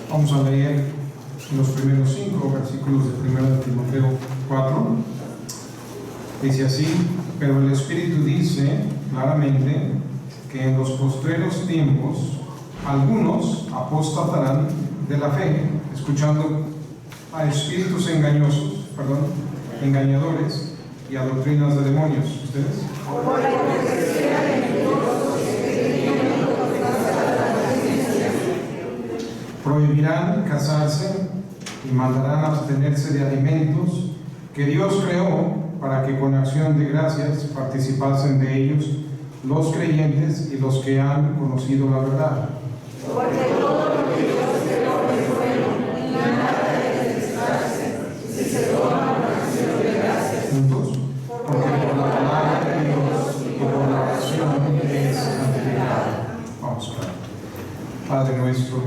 Vamos a leer los primeros 5 versículos de 1 de Timoteo 4. Dice así: pero el Espíritu dice claramente que en los postreros tiempos algunos apostatarán de la fe, escuchando a espíritus engañadores y a doctrinas de demonios. ¿Ustedes? Prohibirán casarse y mandarán abstenerse de alimentos que Dios creó para que con acción de gracias participasen de ellos los creyentes y los que han conocido la verdad. Porque todo lo que Dios creó es bueno, y nada debe desecharse si se toma con acción de gracias. Juntos, porque por la palabra de Dios y por la oración es santificado. Vamos a orar. Padre nuestro,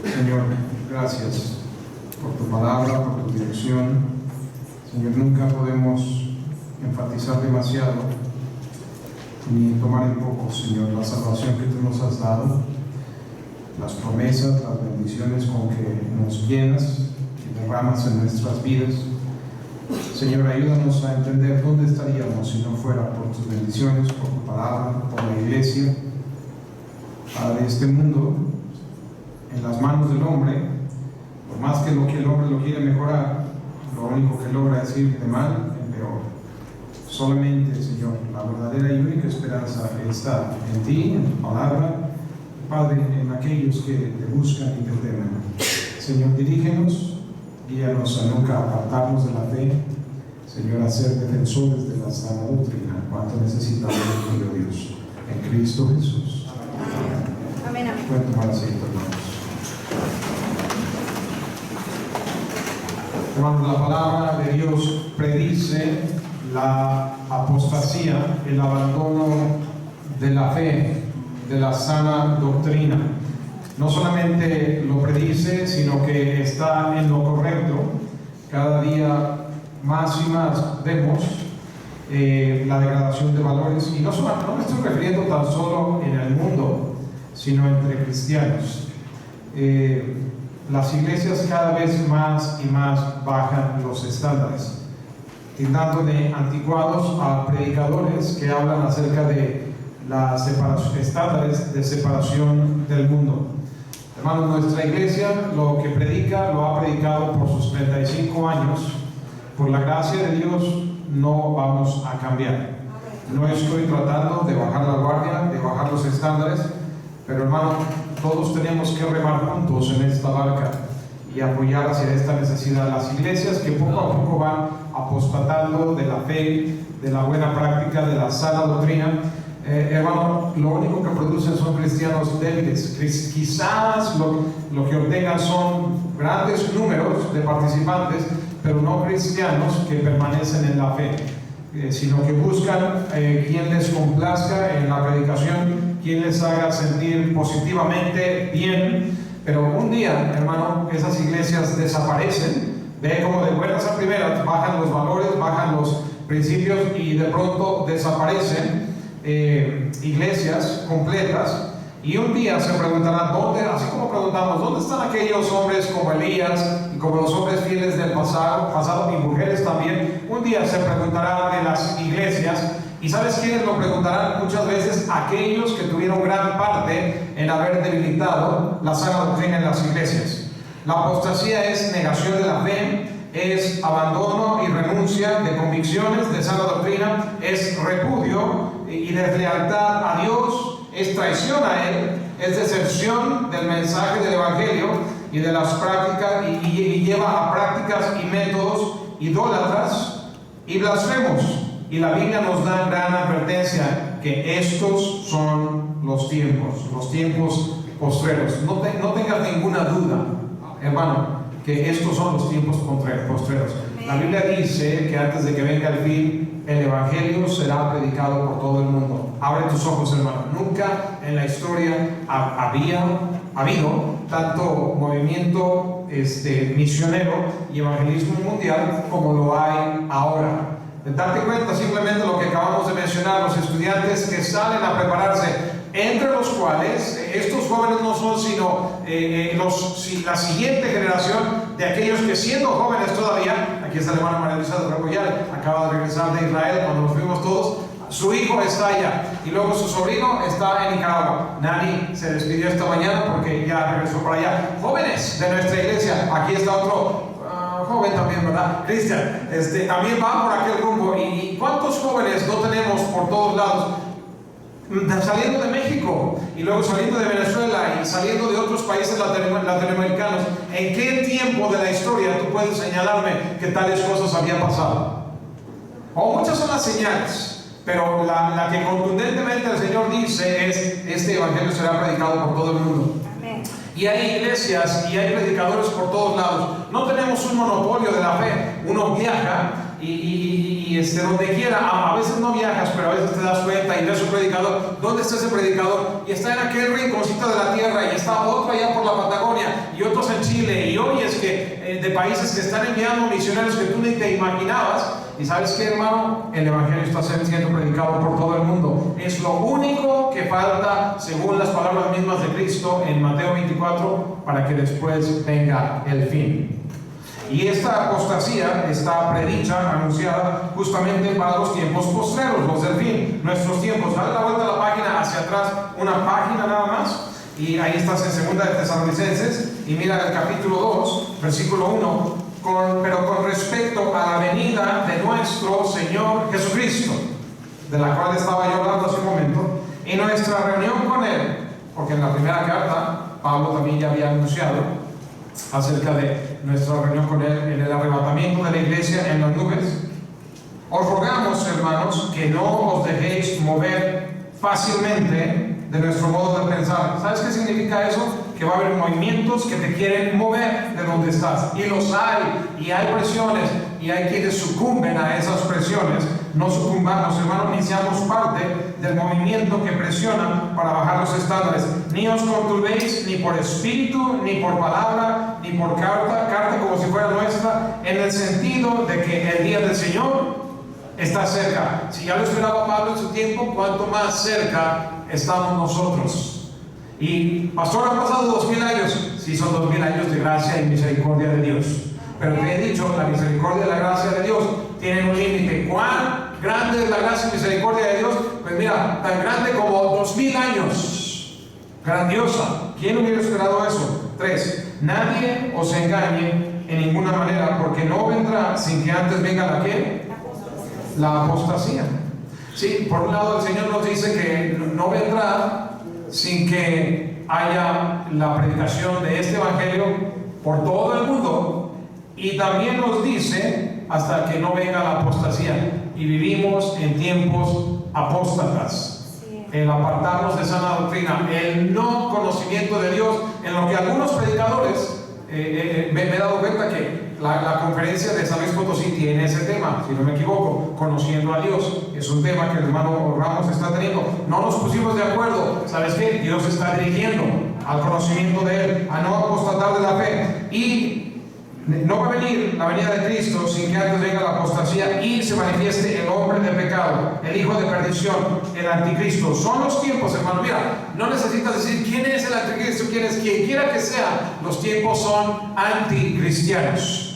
Señor, gracias por tu palabra, por tu dirección. Señor, nunca podemos enfatizar demasiado ni tomar en poco, Señor, la salvación que tú nos has dado, las promesas, las bendiciones con que nos llenas y derramas en nuestras vidas. Señor, ayúdanos a entender dónde estaríamos si no fuera por tus bendiciones, por tu palabra, por la iglesia. Padre, este mundo en las manos del hombre, por más que lo que el hombre lo quiere mejorar, lo único que logra es ir de mal en peor. Solamente, Señor, la verdadera y única esperanza está en ti, en tu palabra, Padre, en aquellos que te buscan y te temen. Señor, dirígenos, guíanos a nunca apartarnos de la fe, Señor, a ser defensores de la sana doctrina, cuanto necesitamos de tuyo, Dios, en Cristo Jesús. Amén. Amén. Pueden tomar asiento, hermanos. Hermanos, la palabra de Dios predice la apostasía, el abandono de la fe, de la sana doctrina. No solamente lo predice, sino que está en lo correcto. Cada día más y más vemos la degradación de valores, y no me estoy refiriendo tan solo en el mundo, sino entre cristianos. Las iglesias cada vez más y más bajan los estándares, tildando de anticuados a predicadores que hablan acerca de las estándares de separación del mundo. Hermanos, nuestra iglesia lo que predica lo ha predicado por sus 35 años. Por la gracia de Dios no vamos a cambiar. No estoy tratando de bajar la guardia, de bajar los estándares, pero hermano, todos tenemos que remar juntos en esta barca y apoyar hacia esta necesidad. Las iglesias que poco a poco van apostatando de la fe, de la buena práctica, de la sana doctrina, hermano, lo único que producen son cristianos débiles. Quizás lo que obtengan son grandes números de participantes, pero no cristianos que permanecen en la fe, sino que buscan quien les complazca en la predicación, quien les haga sentir positivamente bien. Pero un día, hermano, esas iglesias desaparecen. Ve como de buenas a primeras bajan los valores, bajan los principios, y de pronto desaparecen iglesias completas. Y un día se preguntarán dónde, así como preguntamos dónde están aquellos hombres como Elías y como los hombres fieles del pasado y mujeres también. Un día se preguntará de las iglesias. ¿Y sabes quiénes lo preguntarán? Muchas veces aquellos que tuvieron gran parte en haber debilitado la sana doctrina en las iglesias. La apostasía es negación de la fe, es abandono y renuncia de convicciones de sana doctrina, es repudio y deslealtad a Dios, es traición a Él, es deserción del mensaje del Evangelio y de las prácticas, y lleva a prácticas y métodos idólatras y blasfemos. Y la Biblia nos da gran advertencia que estos son los tiempos postreros. No tengas ninguna duda, hermano, que estos son los tiempos postreros. La Biblia dice que antes de que venga el fin, el Evangelio será predicado por todo el mundo. Abre tus ojos, hermano. Nunca en la historia ha habido tanto movimiento misionero y evangelismo mundial como lo hay ahora. Date cuenta simplemente lo que acabamos de mencionar: los estudiantes que salen a prepararse entre los cuales estos jóvenes no son sino la siguiente generación de aquellos que siendo jóvenes todavía, aquí está la hermana María Luisa de Regoyal, acaba de regresar de Israel cuando nos fuimos todos, su hijo está allá y luego su sobrino está en Nicaragua. Nani se despidió esta mañana porque ya regresó para allá. Jóvenes de nuestra iglesia, aquí está otro joven también, ¿verdad? Cristian, también va por aquel rumbo. ¿Y cuántos jóvenes no tenemos por todos lados? Saliendo de México y luego saliendo de Venezuela y saliendo de otros países latinoamericanos. ¿En qué tiempo de la historia tú puedes señalarme que tales cosas habían pasado? Muchas son las señales, pero la que contundentemente el Señor dice es: este evangelio será predicado por todo el mundo. Amén. Y hay iglesias y hay predicadores por todos lados. No tenemos un monopolio de la fe. Uno viaja y donde quiera, a veces no viajas, pero a veces te das cuenta y ves un predicador. ¿Dónde está ese predicador? Y está en aquel rinconcito de la tierra, y está otro allá por la Patagonia, y otros en Chile, y hoy es que de países que están enviando misioneros que tú ni te imaginabas. Y ¿sabes qué, hermano? El evangelio está siendo predicado por todo el mundo. Es lo único que falta, según las palabras mismas de Cristo en Mateo 24, para que después venga el fin. Y esta apostasía está predicha, anunciada justamente para los tiempos postreros, los del fin, nuestros tiempos. Dale la vuelta a la página hacia atrás, una página nada más, y ahí estás en 2 de Tesalonicenses, y mira el capítulo 2, versículo 1, pero con respecto a la venida de nuestro Señor Jesucristo, de la cual estaba yo hablando hace un momento, y nuestra reunión con Él, porque en la primera carta Pablo también ya había anunciado acerca de nuestra reunión con Él en el arrebatamiento de la iglesia en las nubes. Os rogamos, hermanos, que no os dejéis mover fácilmente de nuestro modo de pensar. ¿Sabes qué significa eso? Que va a haber movimientos que te quieren mover de donde estás, y los hay, y hay presiones, y hay quienes sucumben a esas presiones. No sucumbamos, hermanos, ni seamos parte del movimiento que presiona para bajar los estándares. Ni os conturbéis ni por espíritu, ni por palabra, ni por carta como si fuera nuestra, en el sentido de que el día del Señor está cerca. Si ya lo esperaba Pablo en su tiempo, ¿cuánto más cerca estamos nosotros? Y pastor, han pasado 2000 años. Sí, son 2000 años de gracia y misericordia de Dios. Pero te he dicho, la misericordia y la gracia de Dios tienen un límite. ¿Cuán grande es la gracia y misericordia de Dios? Pues mira, tan grande como 2000 años. Grandiosa. ¿Quién hubiera esperado eso? 3. Nadie os engañe en ninguna manera, porque no vendrá sin que antes venga la ¿qué? La apostasía. Sí, por un lado el Señor nos dice que no vendrá sin que haya la predicación de este evangelio por todo el mundo, y también nos dice hasta que no venga la apostasía. Y vivimos en tiempos apóstatas. El apartarnos de sana doctrina, el no conocimiento de Dios, en lo que algunos predicadores me he dado cuenta que la conferencia de San Luis Potosí tiene ese tema, si no me equivoco, conociendo a Dios. Es un tema que el hermano Ramos está teniendo. No nos pusimos de acuerdo. ¿Sabes qué? Dios está dirigiendo al conocimiento de Él, a no apostatar de la fe. Y no va a venir la venida de Cristo sin que antes venga la apostasía y se manifieste el hombre de pecado, el hijo de perdición, el anticristo. Son los tiempos, hermano. Mira, no necesitas decir quién es el anticristo, quién es quien quiera que sea. Los tiempos son anticristianos.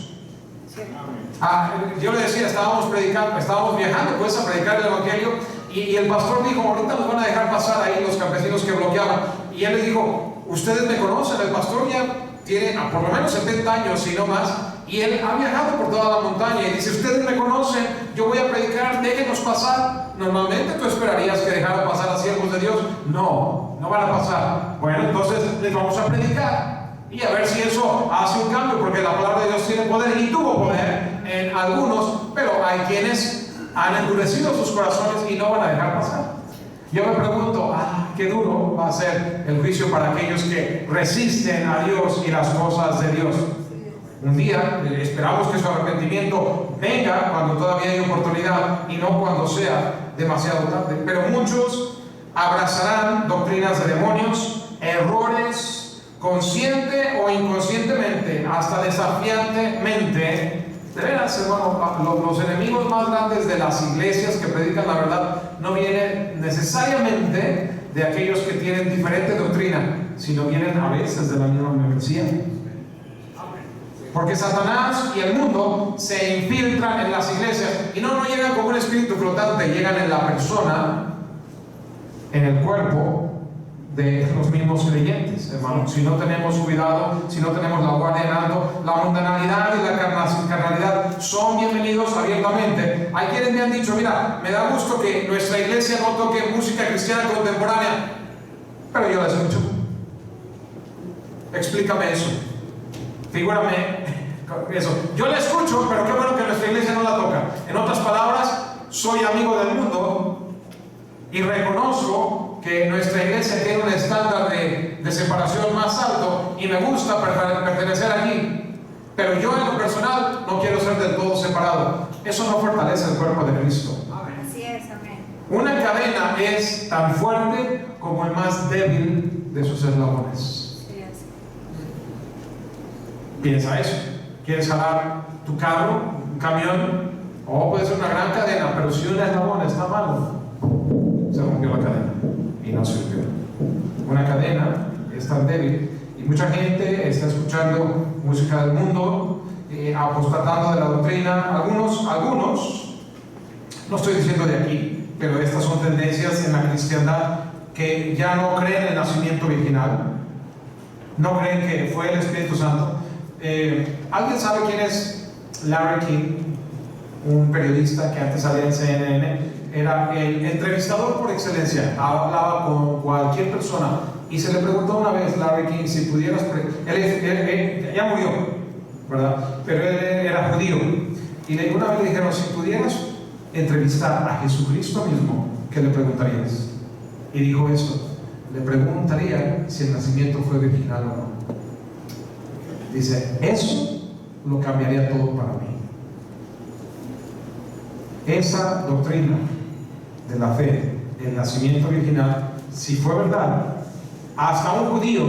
Yo le decía, estábamos viajando pues a predicar el evangelio, y el pastor dijo: ahorita nos van a dejar pasar ahí los campesinos que bloqueaban. Y él les dijo: ustedes me conocen, el pastor ya tiene por lo menos 70 años, si no más, y él ha viajado por toda la montaña, y dice: ustedes me conocen, yo voy a predicar, déjenos pasar. Normalmente tú esperarías que dejaran pasar a siervos de Dios. No van a pasar. Bueno, entonces les vamos a predicar, y a ver si eso hace un cambio, porque la palabra de Dios tiene poder, y tuvo poder en algunos, pero hay quienes han endurecido sus corazones y no van a dejar pasar. Yo me pregunto, qué duro va a ser el juicio para aquellos que resisten a Dios y las cosas de Dios. Un día esperamos que su arrepentimiento venga cuando todavía hay oportunidad, y no cuando sea demasiado tarde. Pero muchos abrazarán doctrinas de demonios, errores, consciente o inconscientemente, hasta desafiantemente. De veras, hermano, los enemigos más grandes de las iglesias que predican la verdad no vienen necesariamente de aquellos que tienen diferente doctrina, sino vienen a veces de la misma membresía. Porque Satanás y el mundo se infiltran en las iglesias y no llegan como un espíritu flotante, llegan en la persona, en el cuerpo de los mismos creyentes, hermanos. Si no tenemos cuidado, si no tenemos la guardia en alto, la mundanalidad y la carnalidad son bienvenidos abiertamente. Hay quienes me han dicho: mira, me da gusto que nuestra iglesia no toque música cristiana contemporánea, pero yo la escucho. Explícame eso, figúrame eso. Yo la escucho, pero qué bueno que nuestra iglesia no la toca. En otras palabras, soy amigo del mundo y reconozco que nuestra iglesia tiene un estándar de separación más alto y me gusta pertenecer allí, pero yo en lo personal no quiero ser del todo separado. Eso no fortalece el cuerpo de Cristo. Así es, amén. Una cadena es tan fuerte como el más débil de sus eslabones. Así es. Piensa eso. ¿Quieres jalar tu carro, un camión? Puede ser una gran cadena, pero si un eslabón está malo, se rompió la cadena y no sirvió. Una cadena es tan débil y mucha gente está escuchando música del mundo, apostatando de la doctrina. Algunos, no estoy diciendo de aquí, pero estas son tendencias en la cristiandad que ya no creen en el nacimiento virginal, no creen que fue el Espíritu Santo. ¿Alguien sabe quién es Larry King? Un periodista que antes salía en CNN. Era el entrevistador por excelencia, hablaba con cualquier persona y se le preguntó una vez Larry King si pudieras, él ya murió, ¿verdad? Pero él era judío y una vez le dijeron: si pudieras entrevistar a Jesucristo mismo, ¿qué le preguntarías? Y dijo esto: le preguntaría si el nacimiento fue virginal o no. Dice: eso lo cambiaría todo para mí. Esa doctrina de la fe, del nacimiento virginal, si fue verdad, hasta un judío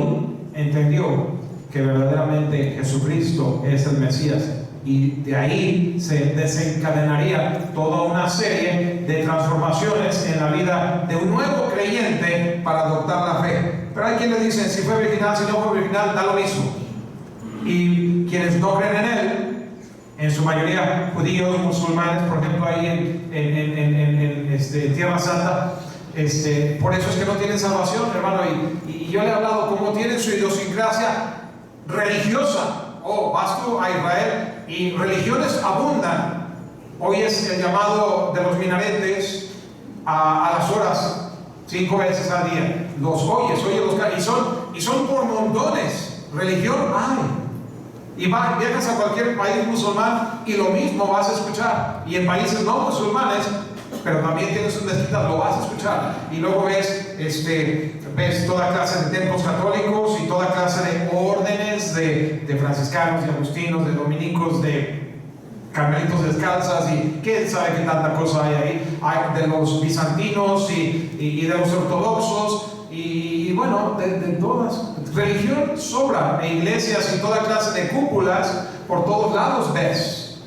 entendió que verdaderamente Jesucristo es el Mesías, y de ahí se desencadenaría toda una serie de transformaciones en la vida de un nuevo creyente para adoptar la fe. Pero hay quienes dicen: si fue virginal, si no fue virginal, da lo mismo. Y quienes no creen en él, en su mayoría judíos, musulmanes, por ejemplo, ahí en Tierra Santa, por eso es que no tienen salvación, hermano. Y yo le he hablado cómo tienen su idiosincrasia religiosa. Vas tú a Israel y religiones abundan. Hoy es el llamado de los minaretes a las horas 5 veces al día. Los oyes y son por montones. Religión hay. Y viajas a cualquier país musulmán y lo mismo vas a escuchar. Y en países no musulmanes, pero también tienes un mezquitas, lo vas a escuchar. Y luego ves toda clase de templos católicos y toda clase de órdenes de franciscanos, de agustinos, de dominicos, de carmelitos descalzas, y quién sabe qué tanta cosa hay ahí. Hay de los bizantinos y de los ortodoxos. Y bueno, de todas. Religión sobra, e iglesias y toda clase de cúpulas por todos lados ves.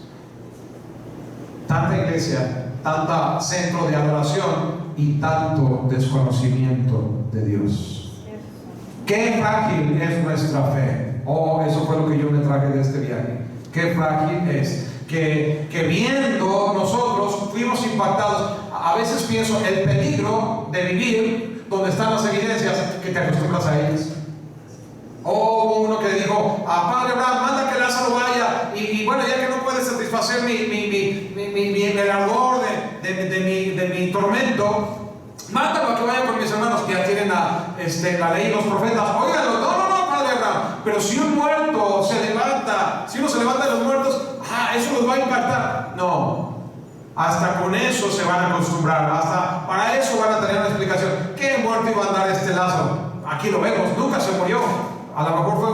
Tanta iglesia, tanta centro de adoración y tanto desconocimiento de Dios. Qué frágil es nuestra fe. Eso fue lo que yo me traje de este viaje. Qué frágil es. Que viendo nosotros fuimos impactados. A veces pienso el peligro de vivir donde están las evidencias, que te acostumbras a ellas. Uno que dijo: Padre Abraham, manda que Lázaro vaya, y bueno, ya que no puede satisfacer el ardor de mi tormento, mándalo a que vaya con mis hermanos que ya tienen la ley y los profetas. Óiganlo, no, Padre Abraham, pero si un muerto se levanta, si uno se levanta de los muertos, eso los va a impactar. No, hasta con eso se van a acostumbrar, hasta para eso van a tener una explicación. ¿Qué muerto iba a andar Lázaro? Aquí lo vemos, nunca se murió. A lo mejor fue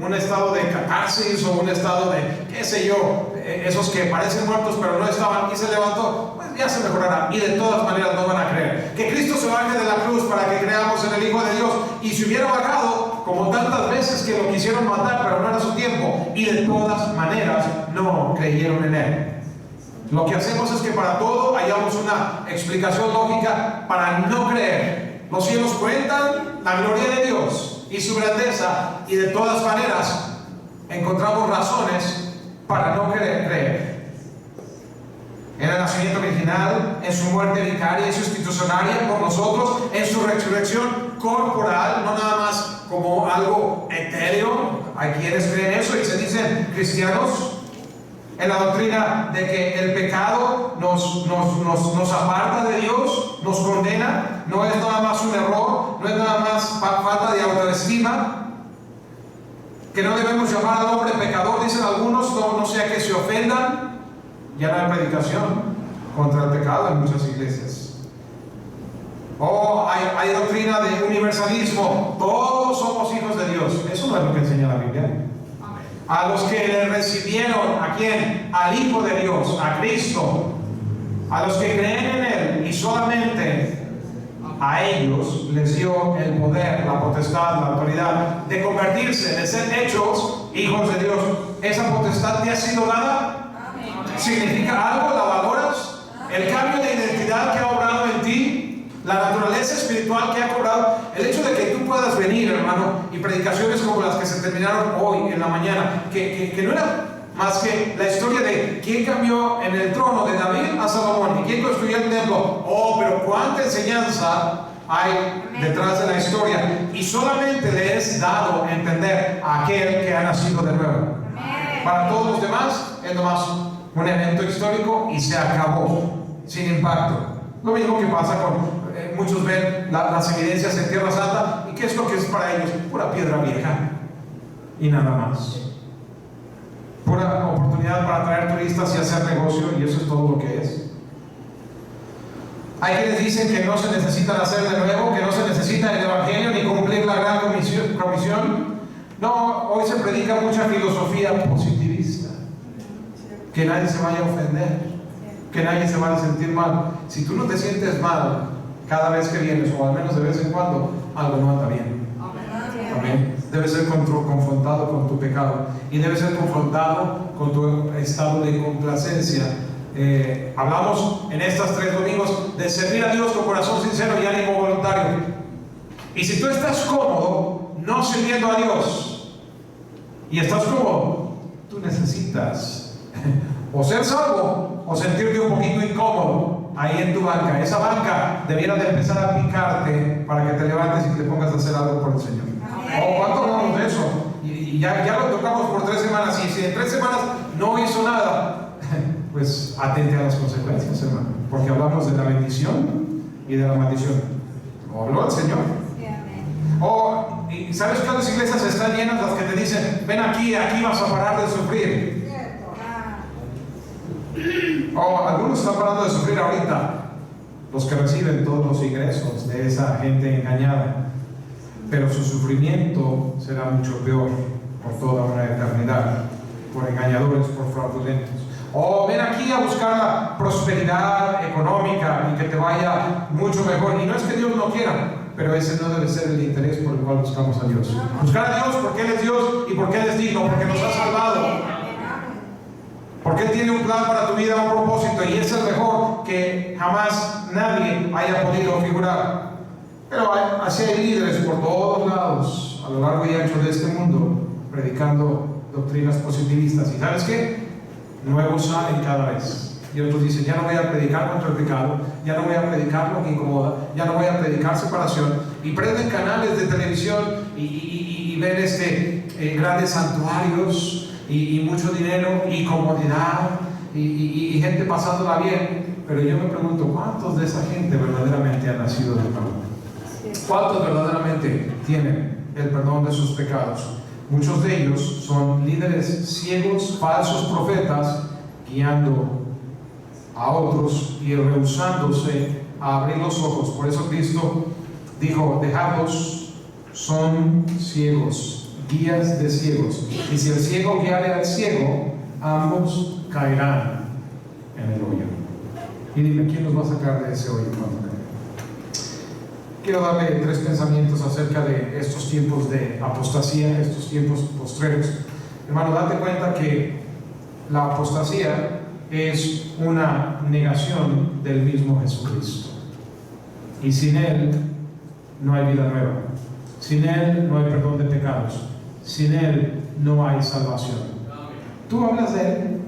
un estado de catarsis o un estado de, qué sé yo, esos que parecen muertos pero no estaban, y se levantó. Pues ya se mejorará, y de todas maneras no van a creer. Que Cristo se baje de la cruz para que creamos en el Hijo de Dios, y se hubiera bajado como tantas veces que lo quisieron matar, pero no era su tiempo, y de todas maneras no creyeron en él. Lo que hacemos es que para todo hayamos una explicación lógica para no creer. Los cielos cuentan la gloria de Dios y su grandeza, y de todas maneras encontramos razones para no querer creer en el nacimiento original, en su muerte vicaria y sustitucionaria por nosotros, en su resurrección corporal, no nada más como algo etéreo. Hay quienes creen eso y se dicen cristianos. En la doctrina de que el pecado nos aparta de Dios, nos condena, no es nada más un error, no es nada más falta de autoestima, que no debemos llamar al hombre pecador, dicen algunos, no sea que se ofendan. Ya no hay predicación contra el pecado en muchas iglesias. Hay doctrina de universalismo, todos somos hijos de Dios. Eso no es lo que enseña la Biblia. A los que le recibieron, ¿a quién? Al Hijo de Dios, a Cristo. A los que creen en Él, y solamente a ellos les dio el poder, la potestad, la autoridad de convertirse, de ser hechos hijos de Dios. ¿Esa potestad te ha sido dada? ¿Significa algo? ¿La valoras? El cambio de identidad que ha obrado en ti, la naturaleza espiritual que ha cobrado, el hecho de que tú puedas venir, hermano, y predicaciones como las que se terminaron hoy en la mañana, que no era más que la historia de quién cambió en el trono de David a Salomón y quién construyó el templo. Pero cuánta enseñanza hay detrás de la historia, y solamente le es dado entender a aquel que ha nacido de nuevo. Para todos los demás es nomás un evento histórico y se acabó, sin impacto. Lo mismo que pasa con muchos ven las evidencias en Tierra Santa, y ¿qué es lo que es para ellos? Pura piedra vieja y nada más. Pura oportunidad para atraer turistas y hacer negocio, y eso es todo lo que es. Hay quienes dicen que no se necesita nacer de nuevo, que no se necesita el Evangelio ni cumplir la gran comisión. No, hoy se predica mucha filosofía positivista. Que nadie se vaya a ofender, que nadie se vaya a sentir mal. Si tú no te sientes mal cada vez que vienes, o al menos de vez en cuando, algo no anda bien. Amén. Debes ser confrontado con tu pecado, y debes ser confrontado con tu estado de complacencia. Hablamos en estos 3 domingos de servir a Dios con corazón sincero y ánimo voluntario. Y si tú estás cómodo no sirviendo a Dios y estás cómodo, tú necesitas o ser salvo o sentirte un poquito incómodo ahí en tu banca. Esa banca debiera de empezar a picarte para que te levantes y te pongas a hacer algo por el Señor. ¿Cuánto hablamos de eso? Y ya lo tocamos por 3 semanas, y si en 3 semanas no hizo nada, pues atente a las consecuencias, hermano, porque hablamos de la bendición y de la maldición. ¿Lo habló el Señor? ¿Y sabes cuántas iglesias están llenas? Las que te dicen, ven aquí vas a parar de sufrir. Algunos están parando de sufrir ahorita, los que reciben todos los ingresos de esa gente engañada, pero su sufrimiento será mucho peor por toda una eternidad, por engañadores, por fraudulentos. Ven aquí a buscar la prosperidad económica y que te vaya mucho mejor. Y no es que Dios no quiera, pero ese no debe ser el interés por el cual buscamos a Dios. Buscar a Dios porque Él es Dios y porque Él es digno, porque nos ha salvado. Porque Él tiene un plan para tu vida, un propósito, y es el mejor que jamás nadie haya podido figurar. Pero así hay líderes por todos lados, a lo largo y ancho de este mundo, predicando doctrinas positivistas. ¿Y sabes qué? Nuevos salen cada vez. Y otros dicen, ya no voy a predicar contra el pecado, ya no voy a predicar lo que incomoda, ya no voy a predicar separación. Y prenden canales de televisión y ven grandes santuarios, y mucho dinero y comodidad y gente pasándola bien. Pero yo me pregunto, ¿cuántos de esa gente verdaderamente han nacido de nuevo? ¿Cuántos verdaderamente tienen el perdón de sus pecados? Muchos de ellos son líderes ciegos, falsos profetas, guiando a otros y rehusándose a abrir los ojos. Por eso Cristo dijo, dejadlos, son ciegos, guías de ciegos, y si el ciego guiare al ciego, ambos caerán en el hoyo. Y dime, ¿quién nos va a sacar de ese hoyo cuando caiga? Quiero darle 3 pensamientos acerca de estos tiempos de apostasía, estos tiempos postreros. Hermano, date cuenta que la apostasía es una negación del mismo Jesucristo, y sin Él no hay vida nueva. Sin Él no hay perdón de pecados. Sin Él no hay salvación. Tú hablas de Él.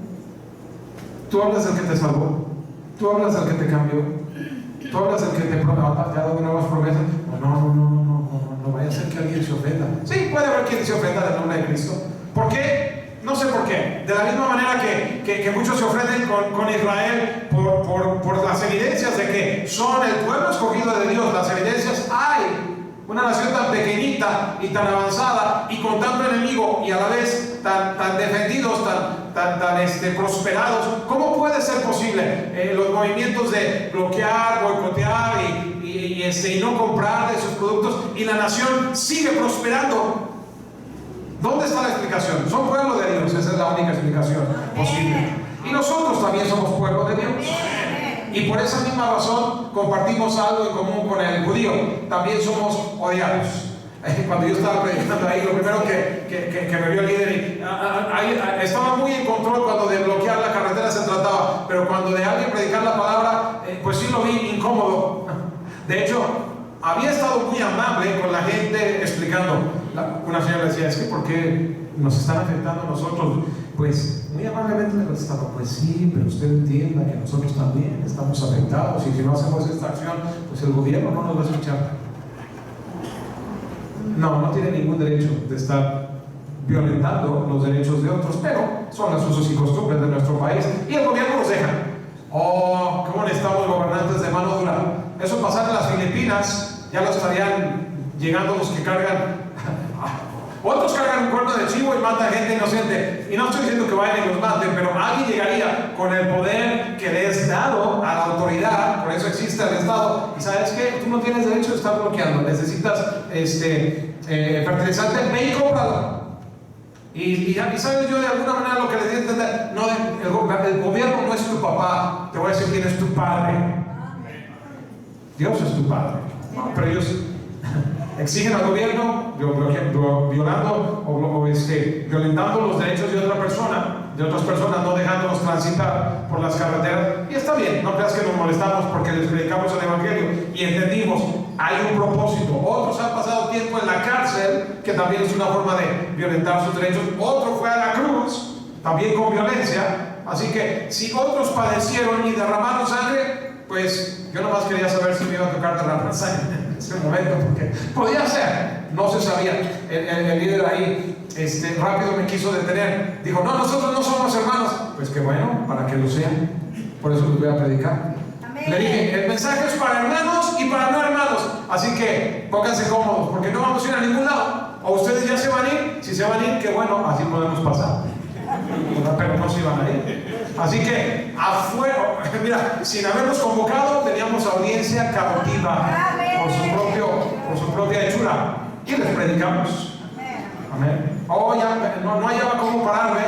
Tú hablas del que te salvó. Tú hablas del que te cambió. Tú hablas del que te ha dado nuevas promesas. No vaya a ser que alguien se ofenda. Sí, puede haber quien se ofenda del nombre de Cristo. ¿Por qué? No sé por qué. De la misma manera que muchos se ofenden con Israel por las evidencias de que son el pueblo escogido de Dios. Las evidencias hay. Una nación tan pequeñita y tan avanzada y con tanto enemigo y a la vez tan defendidos, tan prosperados. ¿Cómo puede ser posible los movimientos de bloquear, boicotear y no comprar de sus productos y la nación sigue prosperando? ¿Dónde está la explicación? Son pueblo de Dios, esa es la única explicación posible. Y nosotros también somos pueblo de Dios. Y por esa misma razón compartimos algo en común con el judío. También somos odiados. Cuando yo estaba predicando ahí, lo primero que me vio el líder, estaba muy en control cuando de bloquear la carretera se trataba, pero cuando de alguien predicar la palabra, pues sí lo vi incómodo. De hecho, había estado muy amable con la gente explicando. Una señora decía, es que ¿por qué nos están afectando a nosotros? Pues muy amablemente le contestaba, pues sí, pero usted entienda que nosotros también estamos afectados y si no hacemos esta acción, pues el gobierno no nos va a escuchar. No tiene ningún derecho de estar violentando los derechos de otros, pero son los usos y costumbres de nuestro país y el gobierno los deja. Oh, ¿cómo necesitamos gobernantes de mano dura? Eso pasar en las Filipinas, ya lo estarían llegando los que cargan. Otros cargan un cuerno de chivo y matan gente inocente. Y no estoy diciendo que vayan y los maten, pero alguien llegaría con el poder que le es dado a la autoridad. Por eso existe el Estado. Y ¿sabes qué? Tú no tienes derecho de estar bloqueando. Necesitas fertilizante, ve y cómpralo. Y sabes, yo de alguna manera lo que les di a entender, no, el gobierno no es tu papá. Te voy a decir quién es tu padre. Dios es tu padre. Pero ellos exigen al gobierno violando o violentando los derechos de otras personas, no dejándolos transitar por las carreteras. Y está bien, no creas que nos molestamos porque les predicamos el evangelio y entendimos, hay un propósito. Otros han pasado tiempo en la cárcel, que también es una forma de violentar sus derechos. Otro fue a la cruz, también con violencia. Así que si otros padecieron y derramaron sangre, pues yo nomás quería saber si me iba a tocar derramar sangre en ese momento, porque podía ser, no se sabía. El líder ahí rápido me quiso detener, dijo, no, nosotros no somos hermanos. Pues que bueno, para que lo sean, por eso les voy a predicar. Amén. Le dije, el mensaje es para hermanos y para no hermanos, así que pónganse cómodos, porque no vamos a ir a ningún lado. O ustedes ya se van a ir, si se van a ir, que bueno, así podemos pasar. Pero no se iban a ir. Así que afuera, mira, sin habernos convocado, teníamos audiencia cautiva por su propia hechura. Y les predicamos. Amén. Oh, ya no hallaba cómo pararme,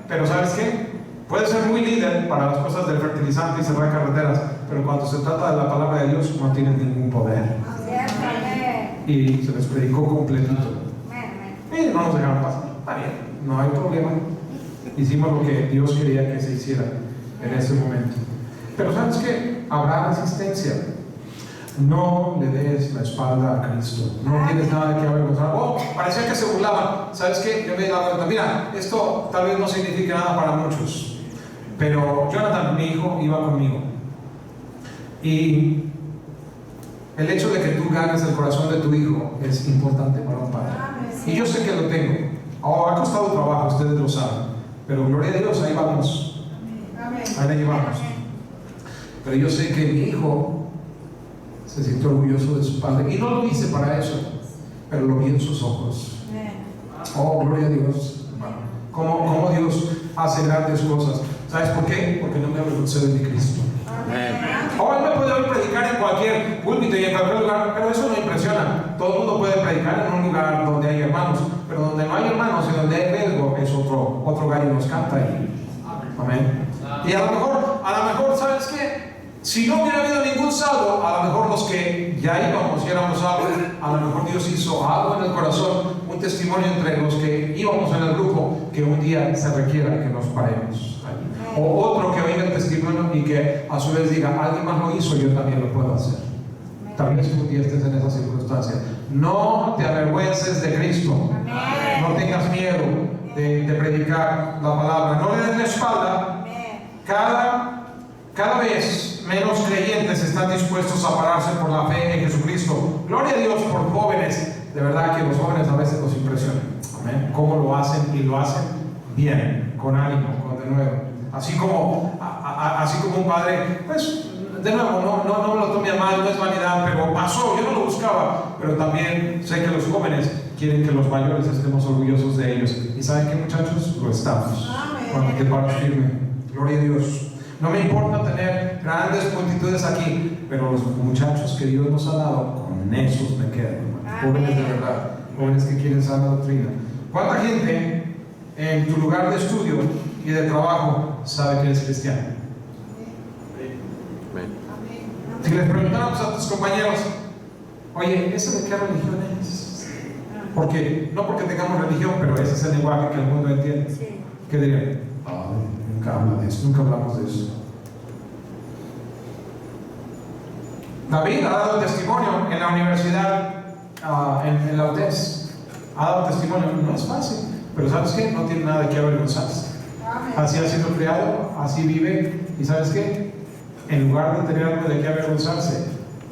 pero ¿sabes qué? Puede ser muy líder para las cosas del fertilizante y cerrar carreteras, pero cuando se trata de la palabra de Dios, no tienen ningún poder. Y se les predicó completito. Y no nos dejaron pasar. Está bien, no hay problema. Hicimos lo que Dios quería que se hiciera en ese momento. Pero ¿sabes qué? Habrá resistencia. No le des la espalda a Cristo. No tienes nada de qué avergonzar. Oh, parecía que se burlaban. ¿Sabes qué? Yo me he dado cuenta. Mira, esto tal vez no signifique nada para muchos, pero Jonathan, mi hijo, iba conmigo. Y el hecho de que tú ganes el corazón de tu hijo es importante para un padre. Y yo sé que lo tengo. Oh, ha costado trabajo, ustedes lo saben. Pero gloria a Dios, ahí vamos. Ahí la llevamos. Pero yo sé que mi hijo se sintió orgulloso de su padre. Y no lo hice para eso, pero lo vi en sus ojos. Oh, gloria a Dios. Cómo Dios hace grandes cosas. ¿Sabes por qué? Porque no me avergoncé de mi Cristo. Oh, él me puede predicar en cualquier púlpito y en cualquier lugar, pero eso no impresiona. Todo el mundo puede predicar en un lugar donde hay hermanos, pero donde no hay hermanos y donde hay riesgo es otro gallo nos canta ahí. Amén. Y a lo mejor, ¿sabes qué? Si no hubiera habido ningún salvo, a lo mejor los que ya íbamos y éramos salvos, a lo mejor Dios hizo algo en el corazón, un testimonio entre los que íbamos en el grupo, que un día se requiera que nos paremos. O otro que oiga el testimonio y que a su vez diga, alguien más lo hizo, yo también lo puedo hacer. Tal vez tú estés en esa circunstancia. No te avergüences de Cristo. Amén. No tengas miedo de predicar la palabra. No le des la espalda. Cada vez menos creyentes están dispuestos a pararse por la fe en Jesucristo. Gloria a Dios por jóvenes. De verdad que los jóvenes a veces nos impresionan. Amén. Cómo lo hacen, y lo hacen bien, con ánimo, con denuedo. Así como un padre, pues de nuevo, no me lo tome a mal, no es vanidad, pero pasó, yo no lo buscaba, pero también sé que los jóvenes quieren que los mayores estemos orgullosos de ellos. ¿Y saben qué, muchachos? Lo estamos. Amén. Cuando te paras firme. Gloria a Dios. No me importa tener grandes multitudes aquí, pero los muchachos que Dios nos ha dado, con esos me quedo. Jóvenes de verdad, jóvenes que quieren sana doctrina. ¿Cuánta gente en tu lugar de estudio y de trabajo sabe que eres cristiano? Si les preguntáramos a tus compañeros, oye, ¿eso de qué religión es? Porque, no porque tengamos religión, pero ese es el lenguaje que el mundo entiende. Sí. ¿Qué dirían? Nunca habla de eso, nunca hablamos de eso. David ha dado testimonio en la universidad, en la UTES. Ha dado testimonio, no es fácil, pero ¿sabes qué? No tiene nada de qué avergonzarse. Así ha sido criado, así vive, y ¿sabes qué? En lugar de tener algo de qué avergonzarse,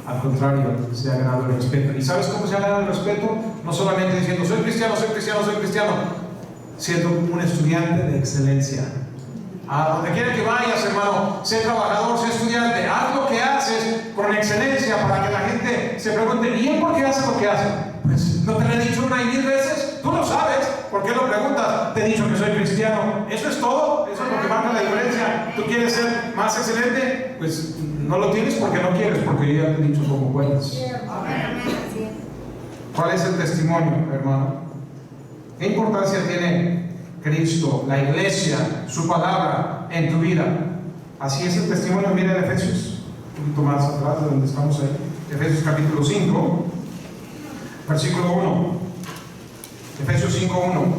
al contrario, se ha ganado el respeto. ¿Y sabes cómo se ha ganado el respeto? No solamente diciendo, soy cristiano, soy cristiano, soy cristiano, siendo un estudiante de excelencia. A donde quiera que vayas, hermano, sé trabajador, sé estudiante, haz lo que haces con excelencia para que la gente se pregunte, ¿y él por qué hace lo que hace? Pues no te lo he dicho una y 1000 veces, tú lo sabes, ¿por qué lo preguntas? Te he dicho que soy cristiano, eso es todo, eso es lo que marca la diferencia. ¿Tú quieres ser más excelente? Pues no lo tienes porque no quieres, porque yo ya te he dicho cómo puedes. ¿Cuál es el testimonio, hermano? ¿Qué importancia tiene Cristo, la iglesia, su palabra en tu vida? Así es el testimonio. Mira en Efesios, un poquito más atrás de donde estamos ahí. Efesios capítulo 5, versículo 1. Efesios 5:1.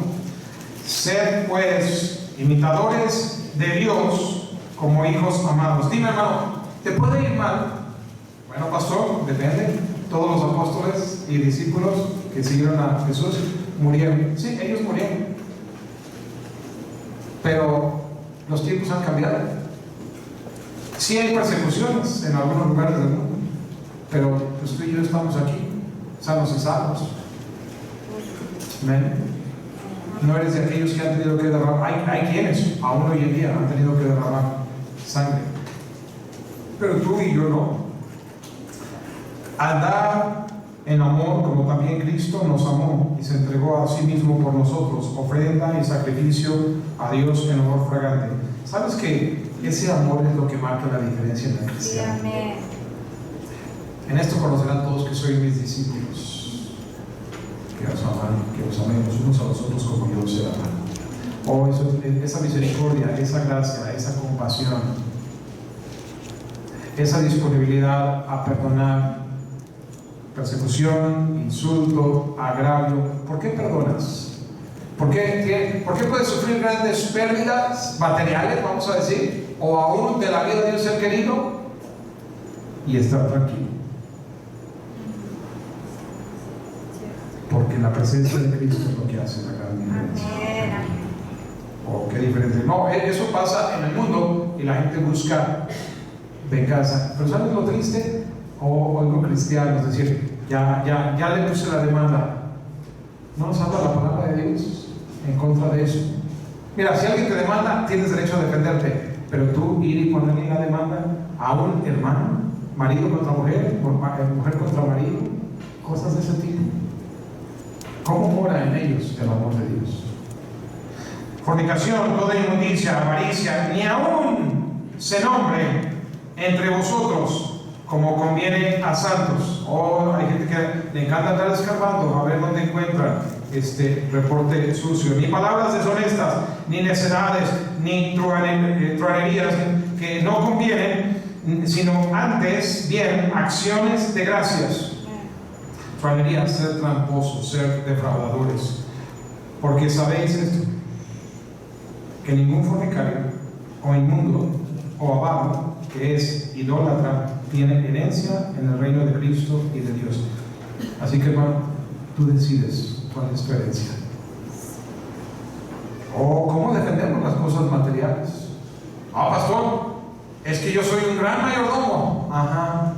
Sed pues imitadores de Dios como hijos amados. Dime, hermano, ¿te puede ir mal? Bueno, pastor, depende. Todos los apóstoles y discípulos que siguieron a Jesús murieron. Sí, ellos murieron. Pero los tiempos han cambiado. Sí hay persecuciones en algunos lugares del mundo, pero pues tú y yo estamos aquí, sanos y salvos. Amén. No eres de aquellos que han tenido que derramar. Hay quienes aún hoy en día han tenido que derramar sangre, pero tú y yo no. Andar en amor como también Cristo nos amó y se entregó a sí mismo por nosotros, ofrenda y sacrificio a Dios en olor fragante. ¿Sabes que ese amor es lo que marca la diferencia en la cristiana? Amén. En esto conocerán todos que sois mis discípulos, que os aman, que os amemos unos a los otros como yo os he amado. Oh, esa misericordia, esa gracia, esa compasión, esa disponibilidad a perdonar persecución, insulto, agravio. ¿Por qué perdonas? ¿Por qué puedes sufrir grandes pérdidas materiales, vamos a decir, o aún de la vida de un ser querido y estar tranquilo? Porque la presencia de Cristo es lo que hace la gran diferencia. Oh, qué diferente. No, eso pasa en el mundo y la gente busca venganza. Pero ¿sabes lo triste? O algo cristiano, es decir, ya le puse la demanda. ¿No nos habla la palabra de Dios en contra de eso? Mira, si alguien te demanda, tienes derecho a defenderte, pero tú ir y ponerle la demanda a un hermano, marido contra mujer, mujer contra marido, cosas de ese tipo. ¿Cómo mora en ellos el amor de Dios? Fornicación, toda inmundicia, avaricia, ni aún se nombre entre vosotros como conviene a santos. Oh, hay gente que le encanta andar escarbando a ver dónde encuentran reporte sucio. Ni palabras deshonestas, ni necedades, ni truanerías que no convienen, sino antes bien acciones de gracias. Truanerías, ser tramposos, ser defraudadores. Porque sabéis esto, que ningún fornicario o inmundo o avaro, que es idólatra, tiene herencia en el reino de Cristo y de Dios. Así que, hermano, tú decides cuál es tu herencia. O cómo defendemos las cosas materiales. Pastor, es que yo soy un gran mayordomo. Ajá.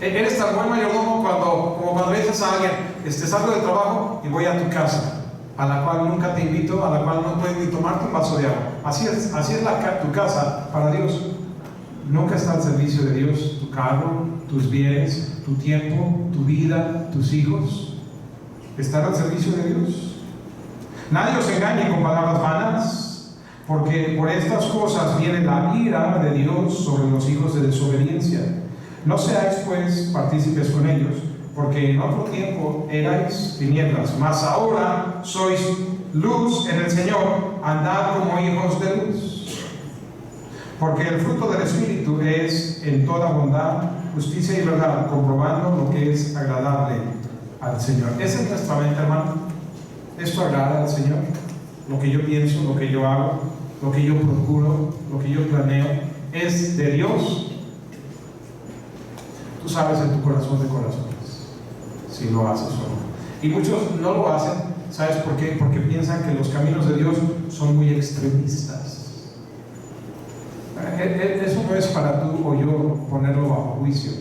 Eres tan buen mayordomo como cuando le dices a alguien, salgo del trabajo y voy a tu casa, a la cual nunca te invito, a la cual no puedes ni tomarte un vaso de agua. Así es tu casa para Dios. Nunca está al servicio de Dios tu carro, tus bienes, tu tiempo, tu vida, tus hijos. ¿Están al servicio de Dios? Nadie os engañe con palabras vanas, porque por estas cosas viene la ira de Dios sobre los hijos de desobediencia. No seáis pues partícipes con ellos, porque en otro tiempo erais tinieblas, mas ahora sois luz en el Señor, andad como hijos de luz. Porque el fruto del Espíritu es en toda bondad, justicia y verdad, comprobando lo que es agradable al Señor. Esa es nuestra mente, hermano. Esto agrada al Señor. Lo que yo pienso, lo que yo hago, lo que yo procuro, lo que yo planeo, es de Dios. Tú sabes en tu corazón de corazones si lo haces o no. Y muchos no lo hacen. ¿Sabes por qué? Porque piensan que los caminos de Dios son muy extremistas. Eso no es para tú o yo ponerlo bajo juicio.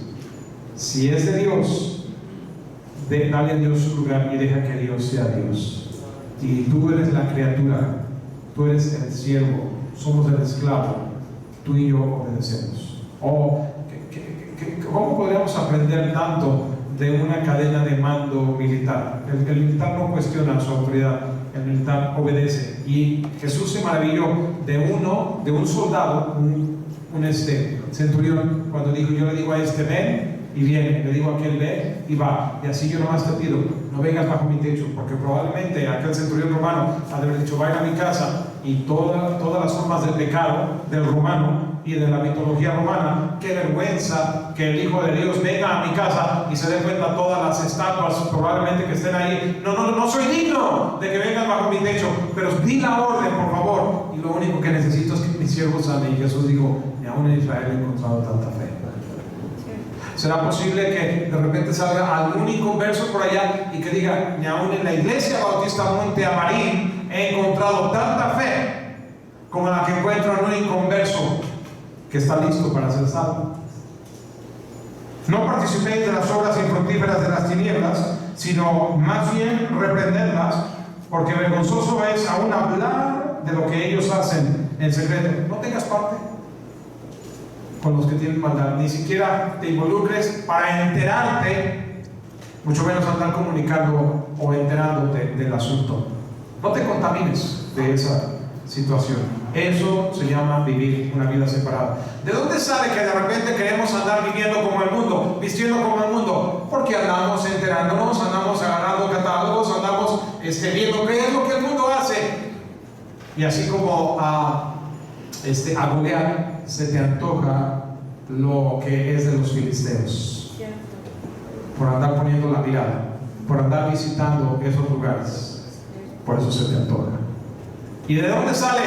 Si es de Dios, dale a Dios su lugar y deja que Dios sea Dios. Y tú eres la criatura, tú eres el siervo, somos el esclavo, tú y yo obedecemos. ¿Cómo podríamos aprender tanto de una cadena de mando militar? El militar no cuestiona su autoridad, el militar obedece. Y Jesús se maravilló de un soldado, un centurión, cuando dijo: yo le digo a ven y viene, le digo a aquel ve y va. Y así yo nomás te pido, no vengas bajo mi techo, porque probablemente aquel centurión romano ha de haber dicho: vaya a mi casa, y todas las formas del pecado del romano y de la mitología romana. Qué vergüenza que el Hijo de Dios venga a mi casa y se dé cuenta todas las estatuas probablemente que estén ahí. No soy digno de que vengan bajo mi techo, pero di la orden, por favor. Y lo único que necesito es que mis siervos salen. Y Jesús dijo: ni aún en Israel he encontrado tanta fe. ¿Será posible que de repente salga algún inconverso por allá y que diga: ni aún en la iglesia Bautista Monte Amarín he encontrado tanta fe como la que encuentro en un inconverso que está listo para ser salvo? No participéis de las obras infructíferas de las tinieblas, sino más bien reprendedlas, porque vergonzoso es aún hablar de lo que ellos hacen en secreto. No tengas parte con los que tienen maldad, ni siquiera te involucres para enterarte, mucho menos andar comunicando o enterándote del asunto. No te contamines de esa situación. Eso se llama vivir una vida separada. ¿De dónde sale que de repente queremos andar viviendo como el mundo, vistiendo como el mundo? Porque andamos enterándonos, andamos agarrando catálogos, andamos viendo qué es lo que el mundo hace. Y así como a Goliat se te antoja lo que es de los filisteos, por andar poniendo la mirada, por andar visitando esos lugares. Por eso se te antoja. ¿Y de dónde sale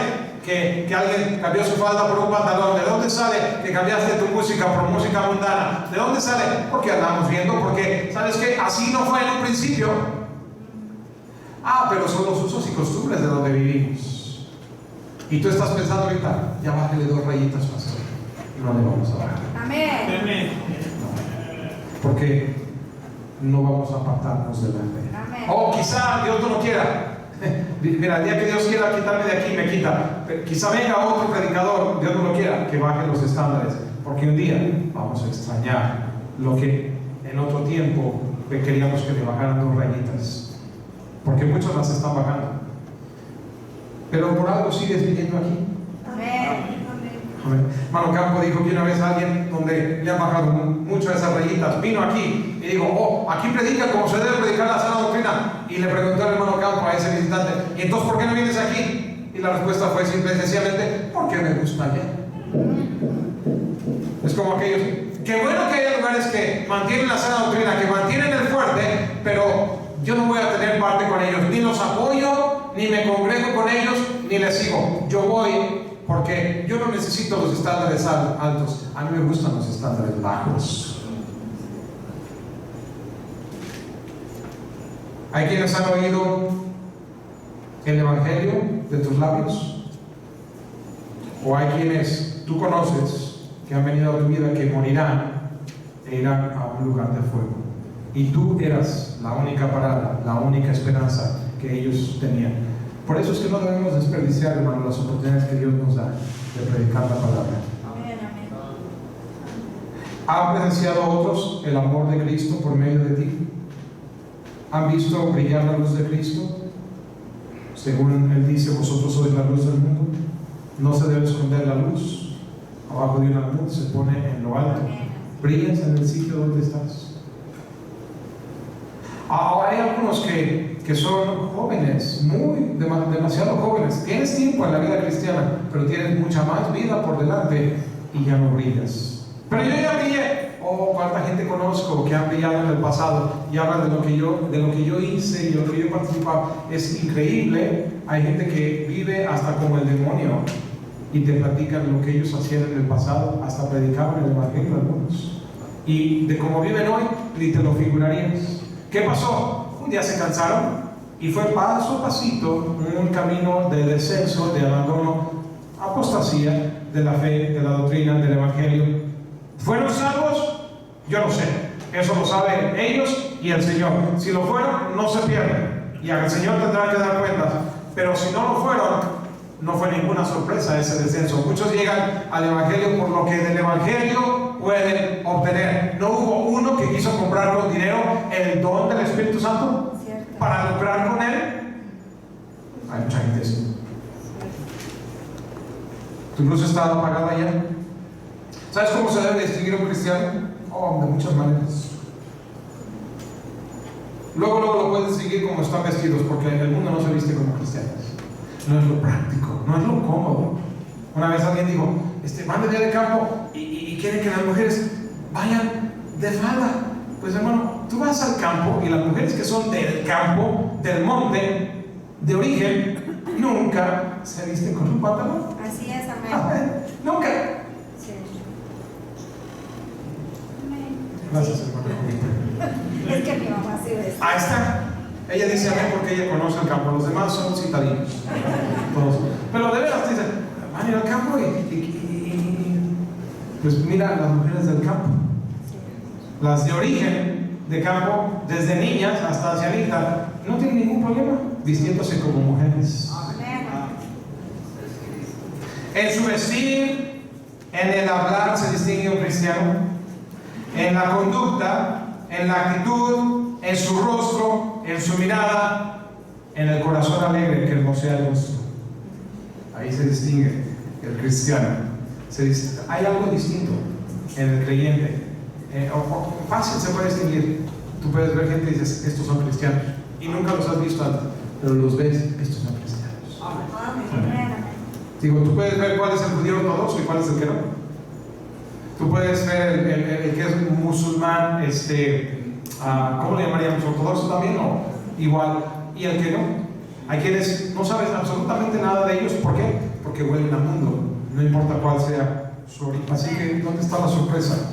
que alguien cambió su falda por un pantalón? ¿De dónde sale que cambiaste tu música por música mundana? ¿De dónde sale? Porque andamos viendo, porque ¿sabes qué? Así no fue en un principio. Pero son los usos y costumbres de donde vivimos. Y tú estás pensando ahorita: ya bájale 2 rayitas, pastor. No le vamos a bajar. Amén. Porque no vamos a apartarnos de la fe. Amén. Quizá Dios no lo quiera. Mira, el día que Dios quiera quitarme de aquí, me quita. Pero quizá venga otro predicador, Dios no lo quiera, que baje los estándares. Porque un día vamos a extrañar lo que en otro tiempo queríamos que le bajaran 2 rayitas. Porque muchos las están bajando. Pero por algo sigues viniendo aquí. Amén. Mano Campo dijo que una vez alguien donde le han bajado mucho a esas rayitas vino aquí y dijo: aquí predica como se debe predicar la sana doctrina. Y le preguntó al hermano Campo a ese visitante: ¿y entonces por qué no vienes aquí? Y la respuesta fue simple y sencillamente: porque me gusta allá. Es como aquellos: qué bueno que haya lugares que mantienen la sana doctrina, que mantienen el fuerte, pero yo no voy a tener parte con ellos, ni los apoyo, ni me congrego con ellos, ni les sigo. Yo voy porque yo no necesito los estándares altos, a mí me gustan los estándares bajos. Hay quienes han oído el evangelio de tus labios, o hay quienes tú conoces que han venido a tu vida que morirán e irán a un lugar de fuego, y tú eras la única parada, la única esperanza que ellos tenían. Por eso es que no debemos desperdiciar, hermano, las oportunidades que Dios nos da de predicar la palabra. Amén, amén. ¿Han presenciado otros el amor de Cristo por medio de ti? ¿Han visto brillar la luz de Cristo? Según Él dice, vosotros sois la luz del mundo. No se debe esconder la luz abajo de una luz, se pone en lo alto. Brillas en el sitio donde estás. Hay algunos que son jóvenes, demasiado jóvenes. Tienes tiempo en la vida cristiana, pero tienes mucha más vida por delante y ya no brillas. Pero yo ya brillé. Oh, cuánta gente conozco que han brillado en el pasado y hablan de lo que yo hice y de lo que yo participaba. Es increíble. Hay gente que vive hasta como el demonio y te platican lo que ellos hacían en el pasado, hasta predicaban el evangelio algunos. Y de cómo viven hoy, ni te lo figurarías. ¿Qué pasó? Un día se cansaron y fue paso a pasito un camino de descenso, de abandono, apostasía de la fe, de la doctrina, del evangelio. ¿Fueron salvos? Yo no sé. Eso lo saben ellos y el Señor. Si lo fueron, no se pierden. Y al Señor tendrá que dar cuentas. Pero si no lo fueron, no fue ninguna sorpresa ese descenso. Muchos llegan al evangelio por lo que del evangelio pueden obtener. ¿No hubo uno que quiso comprar con dinero el don del Espíritu Santo? Cierto. Para lucrar con él. Hay mucha gente así. ¿Tu luz está apagada ya? ¿Sabes cómo se debe distinguir un cristiano? Oh, de muchas maneras. Luego lo puedes distinguir como están vestidos, porque el mundo no se viste como cristianos. No es lo práctico, no es lo cómodo. Una vez alguien dijo, van de día de campo y quieren que las mujeres vayan de falda. Pues hermano, tú vas al campo y las mujeres que son del campo, del monte, de origen, nunca se visten con un pantalón. Así es, amén. Nunca. Sí. Gracias, hermano. Es que mi mamá sí ve. Ahí está. Ella dice amén porque ella conoce el campo. Los demás son citadinos. Todos. Pero de veras dicen, van a ir al campo pues mira las mujeres del campo. Las de origen de campo, desde niñas hasta ancianitas, no tienen ningún problema vistiéndose como mujeres. Amén. En su vestir, en el hablar se distingue un cristiano. En la conducta, en la actitud, en su rostro, en su mirada, en el corazón alegre que hermosea el rostro. Ahí se distingue el cristiano. Hay algo distinto en el creyente. Fácil se puede distinguir. Tú puedes ver gente y dices, estos son cristianos. Y nunca los has visto antes, pero los ves, estos son cristianos. Amén. Digo, tú puedes ver cuál es el judío ortodoxo y cuál es el que no. Tú puedes ver el que es musulmán, ¿cómo le llamaríamos? ¿Ortodoxo también o igual? Y el que no. Hay quienes no sabes absolutamente nada de ellos. ¿Por qué? Porque huelen a mundo. No importa cuál sea su origen. Así que, ¿dónde está la sorpresa?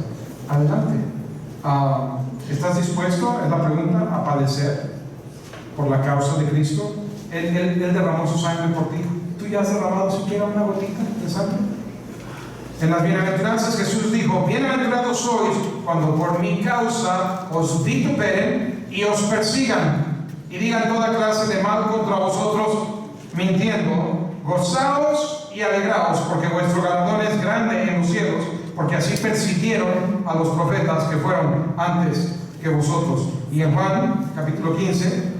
Adelante. ¿Estás dispuesto, es la pregunta, a padecer por la causa de Cristo? Él derramó su sangre por ti. ¿Tú ya has derramado siquiera una gotita de sangre? En las bienaventuranzas Jesús dijo, bienaventurados sois cuando por mi causa os vituperen y os persigan y digan toda clase de mal contra vosotros mintiendo. Gozaos y alegraos, porque vuestro galardón es grande en los cielos, porque así persiguieron a los profetas que fueron antes que vosotros. Y en Juan capítulo 15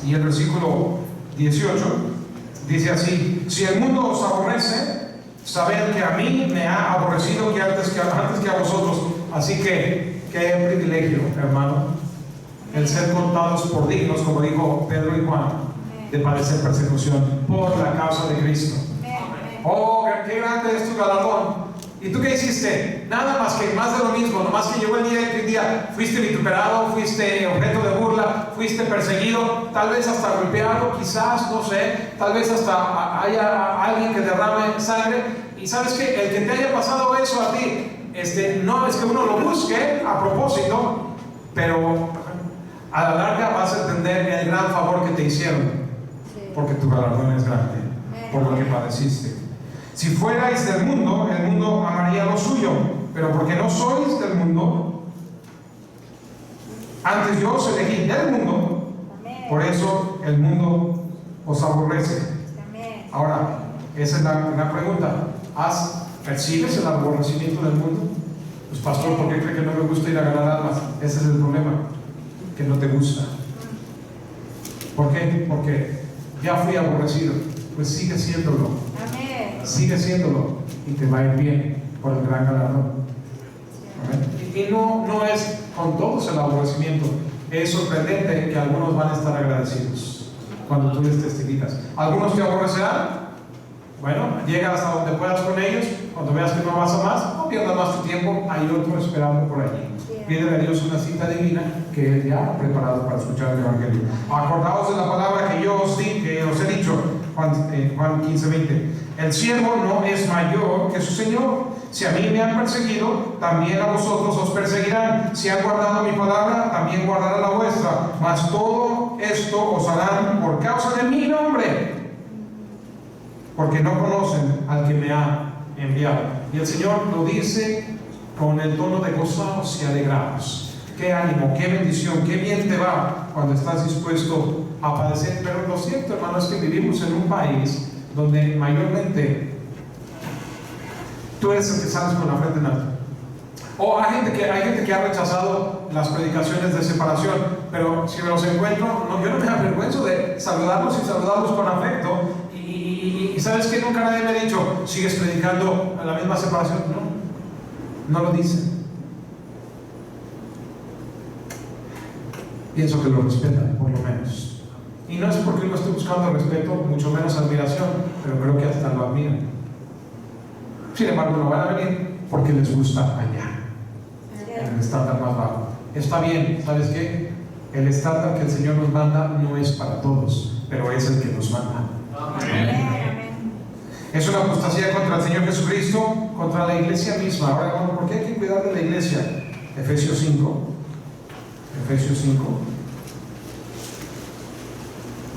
y el versículo 18 dice así, si el mundo os aborrece, sabed que a mí me ha aborrecido que antes que a vosotros. Así que qué privilegio, hermano, el ser contados por dignos, como dijo Pedro y Juan, de padecer persecución por la causa de Cristo. Oh, qué grande es tu galardón. ¿Y tú qué hiciste? Nada más que más de lo mismo, nomás que llegó el día que un día fuiste vituperado, fuiste objeto de burla, fuiste perseguido, tal vez hasta golpeado, quizás, no sé, tal vez hasta haya alguien que derrame sangre. Y sabes que el que te haya pasado eso a ti, no es que uno lo busque a propósito, pero a la larga vas a entender el gran favor que te hicieron, porque tu galardón es grande por lo que padeciste. Si fuerais del mundo, el mundo amaría lo suyo, pero porque no sois del mundo, antes yo os elegí del mundo, por eso el mundo os aborrece. Ahora, esa es la pregunta. ¿Percibes el aborrecimiento del mundo? Pues pastor, ¿por qué cree que no me gusta ir a ganar almas? Ese es el problema, que no te gusta. ¿Por qué? Porque ya fui aborrecido. Pues sigue siéndolo. Sigue siéndolo y te va a ir bien por el gran galardón. Y no es con todos el aborrecimiento. Es sorprendente que algunos van a estar agradecidos cuando tú les testificas. Algunos te aborrecerán. Bueno, llega hasta donde puedas con ellos. Cuando veas que no vas a más, no pierdas más tu tiempo. Hay otro esperando por allí. Pídele a Dios una cita divina que Él ya ha preparado para escuchar el Evangelio. Acordaos de la palabra que yo os he dicho, Juan 15:20. El siervo no es mayor que su Señor. Si a mí me han perseguido, también a vosotros os perseguirán. Si han guardado mi palabra, también guardarán la vuestra. Mas todo esto os harán por causa de mi nombre, porque no conocen al que me ha enviado. Y el Señor lo dice con el tono de gozaos y alegraos. Qué ánimo, qué bendición, qué bien te va cuando estás dispuesto a padecer. Pero lo cierto, hermano, es que vivimos en un país donde mayormente tú eres el que sales con la frente en alto. O hay gente que ha rechazado las predicaciones de separación, pero si me los encuentro, yo no me avergüenzo de saludarlos y saludarlos con afecto. Y ¿sabes qué? Nunca nadie me ha dicho, ¿sigues predicando la misma separación? No lo dicen. Pienso que lo respetan, por lo menos. Y no es porque uno esté buscando respeto, mucho menos admiración, pero creo que hasta lo admiran. Sin embargo, no van a venir porque les gusta allá, en el estándar más bajo. Está bien, ¿sabes qué? El estándar que el Señor nos manda no es para todos, pero es el que nos manda. Amén. Es una apostasía contra el Señor Jesucristo, contra la iglesia misma. Ahora, hermano, ¿por qué hay que cuidar de la iglesia? Efesios 5,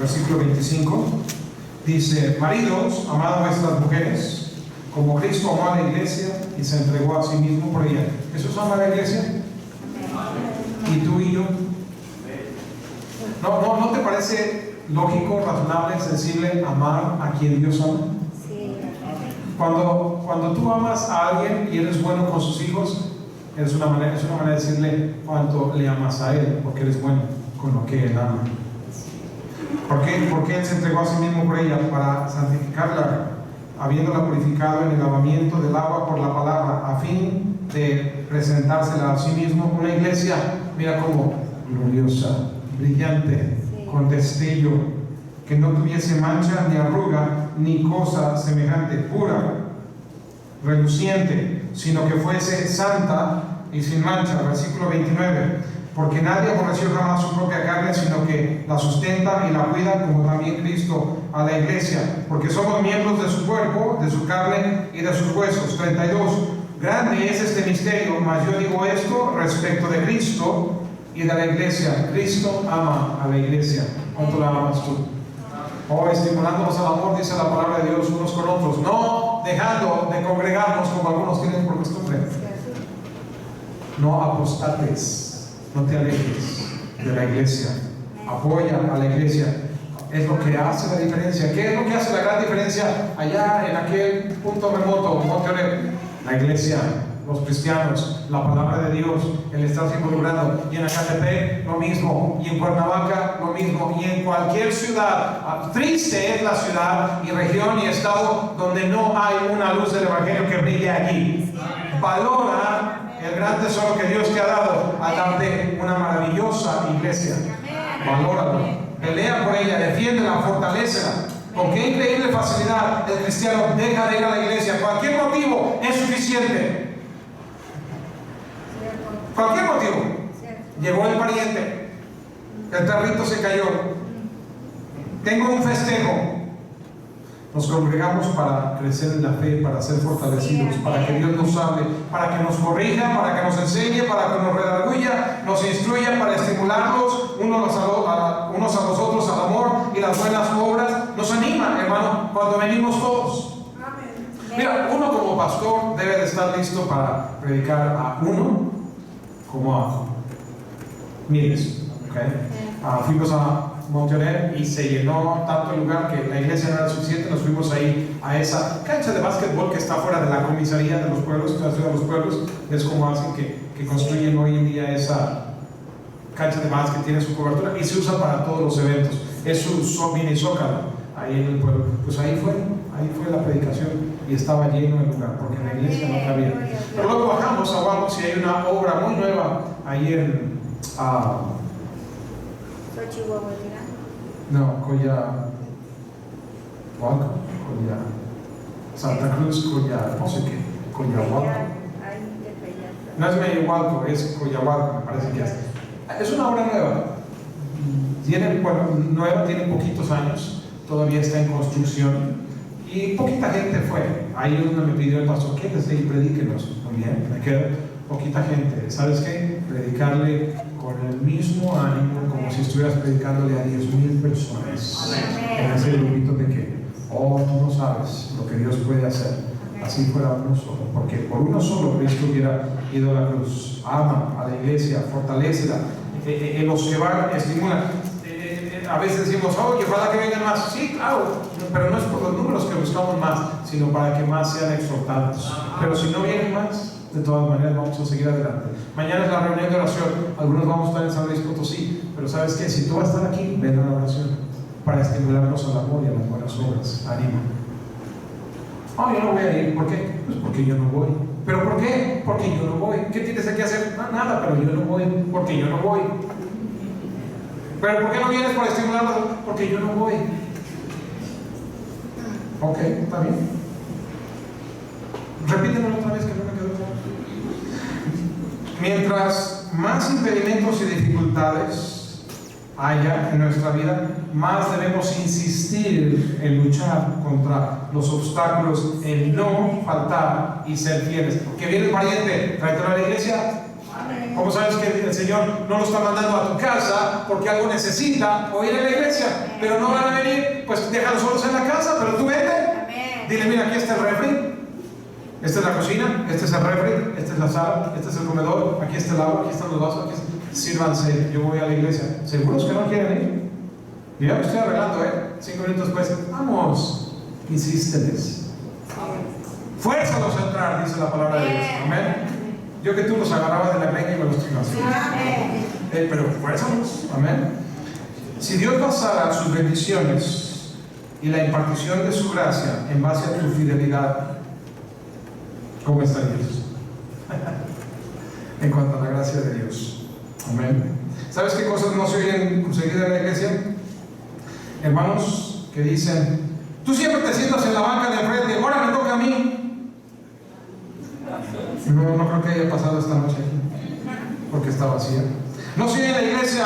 versículo 25, dice: maridos, amad a vuestras mujeres, como Cristo amó a la iglesia y se entregó a sí mismo por ella. ¿Jesús ama a la iglesia? ¿Y tú y yo? ¿No te parece lógico, razonable, sensible amar a quien Dios ama? Cuando tú amas a alguien y eres bueno con sus hijos, es una manera de decirle cuánto le amas a él, porque eres bueno con lo que él ama. ¿Por qué? Porque él se entregó a sí mismo por ella, para santificarla, habiéndola purificado en el lavamiento del agua por la palabra, a fin de presentársela a sí mismo una iglesia, mira cómo gloriosa, brillante, con destello, que no tuviese mancha ni arruga ni cosa semejante, pura, reluciente, sino que fuese santa y sin mancha. Versículo 29. Porque nadie aborreció jamás su propia carne, sino que la sustenta y la cuida, como también Cristo a la iglesia, porque somos miembros de su cuerpo, de su carne y de sus huesos. 32. Grande es este misterio, mas yo digo esto respecto de Cristo y de la iglesia. Cristo ama a la iglesia. ¿Cuánto la amas tú? Estimulándonos al amor, dice la palabra de Dios, unos con otros, no dejando de congregarnos como algunos tienen por costumbre. No apostates, no te alejes de la iglesia, apoya a la iglesia. Es lo que hace la diferencia. ¿Qué es lo que hace la gran diferencia allá en aquel punto remoto, Monte Oreb? La iglesia, los cristianos, la palabra de Dios, el estarse involucrando. Y en Acatepec lo mismo, y en Cuernavaca lo mismo, y en cualquier ciudad. Triste es la ciudad y región y estado donde no hay una luz del evangelio que brille allí. Valora el gran tesoro que Dios te ha dado al darte una maravillosa iglesia. Valóralo, pelea por ella, defiéndela, fortalécela. Con qué increíble facilidad el cristiano deja de ir a la iglesia. Cualquier motivo es suficiente. Cierto. Cualquier motivo. Cierto. Llegó el pariente, el perrito se cayó, tengo un festejo. Nos congregamos para crecer en la fe, para ser fortalecidos, para que Dios nos hable, para que nos corrija, para que nos enseñe, para que nos redarguya, nos instruya, para estimularlos unos a los otros al amor y las buenas obras. Nos anima, hermano, cuando venimos todos. Amén. Mira, uno como pastor debe de estar listo para predicar a uno como a miles. Fuimos a Monterrey y se llenó tanto el lugar que la iglesia no era suficiente. Nos fuimos ahí a esa cancha de básquetbol que está fuera de la comisaría de los pueblos, de la ciudad de los pueblos. Es como hacen que construyen hoy en día esa cancha de básquet, tiene su cobertura y se usa para todos los eventos. Es su mini zócalo ahí en el pueblo. Pues ahí fue la predicación y estaba lleno el lugar porque en la iglesia no cabía. Pero luego bajamos a Guamos y hay una obra muy nueva ahí en Santa Cruz, no sé qué, Coyahualco. No es Meyohualco, es Coyahualco, me parece que es. Es una obra nueva. Nueva, tiene poquitos años, todavía está en construcción y poquita gente fue. Ahí uno me pidió el pastor, quédese y predíquenos. Muy bien, me quedo poquita gente. ¿Sabes qué? Predicarle con el mismo ánimo como si estuvieras predicándole a 10,000 personas. En ese grupito pequeño. Oh, tú no sabes lo que Dios puede hacer. Así fuera uno solo. Porque por uno solo Cristo hubiera ido a la cruz. Ama a la iglesia, fortalécela. Los que van, estimulan. A veces decimos, oye, ojalá que vengan más. Sí, claro, pero no es por los números que buscamos más, sino para que más sean exhortados. Pero si no vienen más, de todas maneras vamos a seguir adelante. Mañana es la reunión de oración. Algunos vamos a estar en San Luis Potosí, pero ¿sabes qué? Si tú vas a estar aquí, ven a la oración para estimularnos al amor y a las buenas obras. Ánimo. Yo no voy a ir. ¿Por qué? Pues porque yo no voy. ¿Pero por qué? Porque yo no voy. ¿Qué tienes que hacer? Nada, pero yo no voy. Porque yo no voy. ¿Pero por qué no vienes para estimularnos? Porque yo no voy. Ok, está bien. Repítemelo otra vez que no me quedó claro. Mientras más impedimentos y dificultades haya en nuestra vida, más debemos insistir en luchar contra los obstáculos, en no faltar y ser fieles. Que viene el pariente, tráetelo a la iglesia. ¿Cómo sabes que el Señor no lo está mandando a tu casa porque algo necesita o ir a la iglesia? Pero no van a venir, pues déjalos solos en la casa, pero tú vete. Dile, mira, aquí está el refri, esta es la cocina, este es el refri, esta es la sala, este es el comedor, aquí está el agua, aquí están los vasos, aquí está. Sírvanse, yo voy a la iglesia. ¿Seguros que no quieren ir? Yo ya me estoy arreglando, 5 minutos después, vamos, insísteles. Fuérzalos a entrar, dice la palabra de Dios. Amén. Yo que tú los agarraba de la greña y me los tiraba. Pero fuérzalos. Amén. Si Dios basara sus bendiciones y la impartición de su gracia en base a tu fidelidad, ¿cómo estarías? En cuanto a la gracia de Dios. Amén. ¿Sabes qué cosas no se oyen conseguidas en la iglesia? Hermanos que dicen, tú siempre te sientas en la banca de enfrente, ahora me toca a mí. No creo que haya pasado esta noche aquí, porque está vacía. No sé, en la iglesia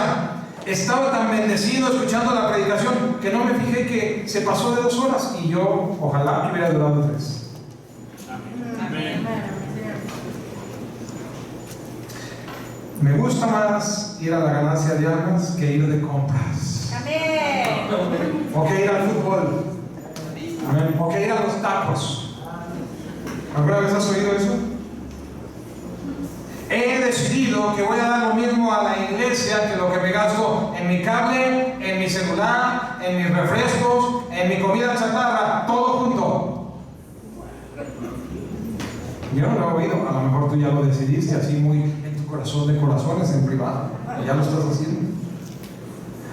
estaba tan bendecido escuchando la predicación que no me fijé que se pasó de 2 horas y yo, ojalá que hubiera durado 3. Amén. Me gusta más ir a la ganancia de almas que ir de compras. Amén. O que ir al fútbol. Amén. O que ir a los tacos. ¿Alguna vez has oído eso? He decidido que voy a dar lo mismo a la iglesia que lo que me gasto en mi cable, en mi celular, en mis refrescos, en mi comida chatarra, todo junto. Yo no lo he oído, a lo mejor tú ya lo decidiste así muy en tu corazón de corazones, en privado, ya lo estás haciendo.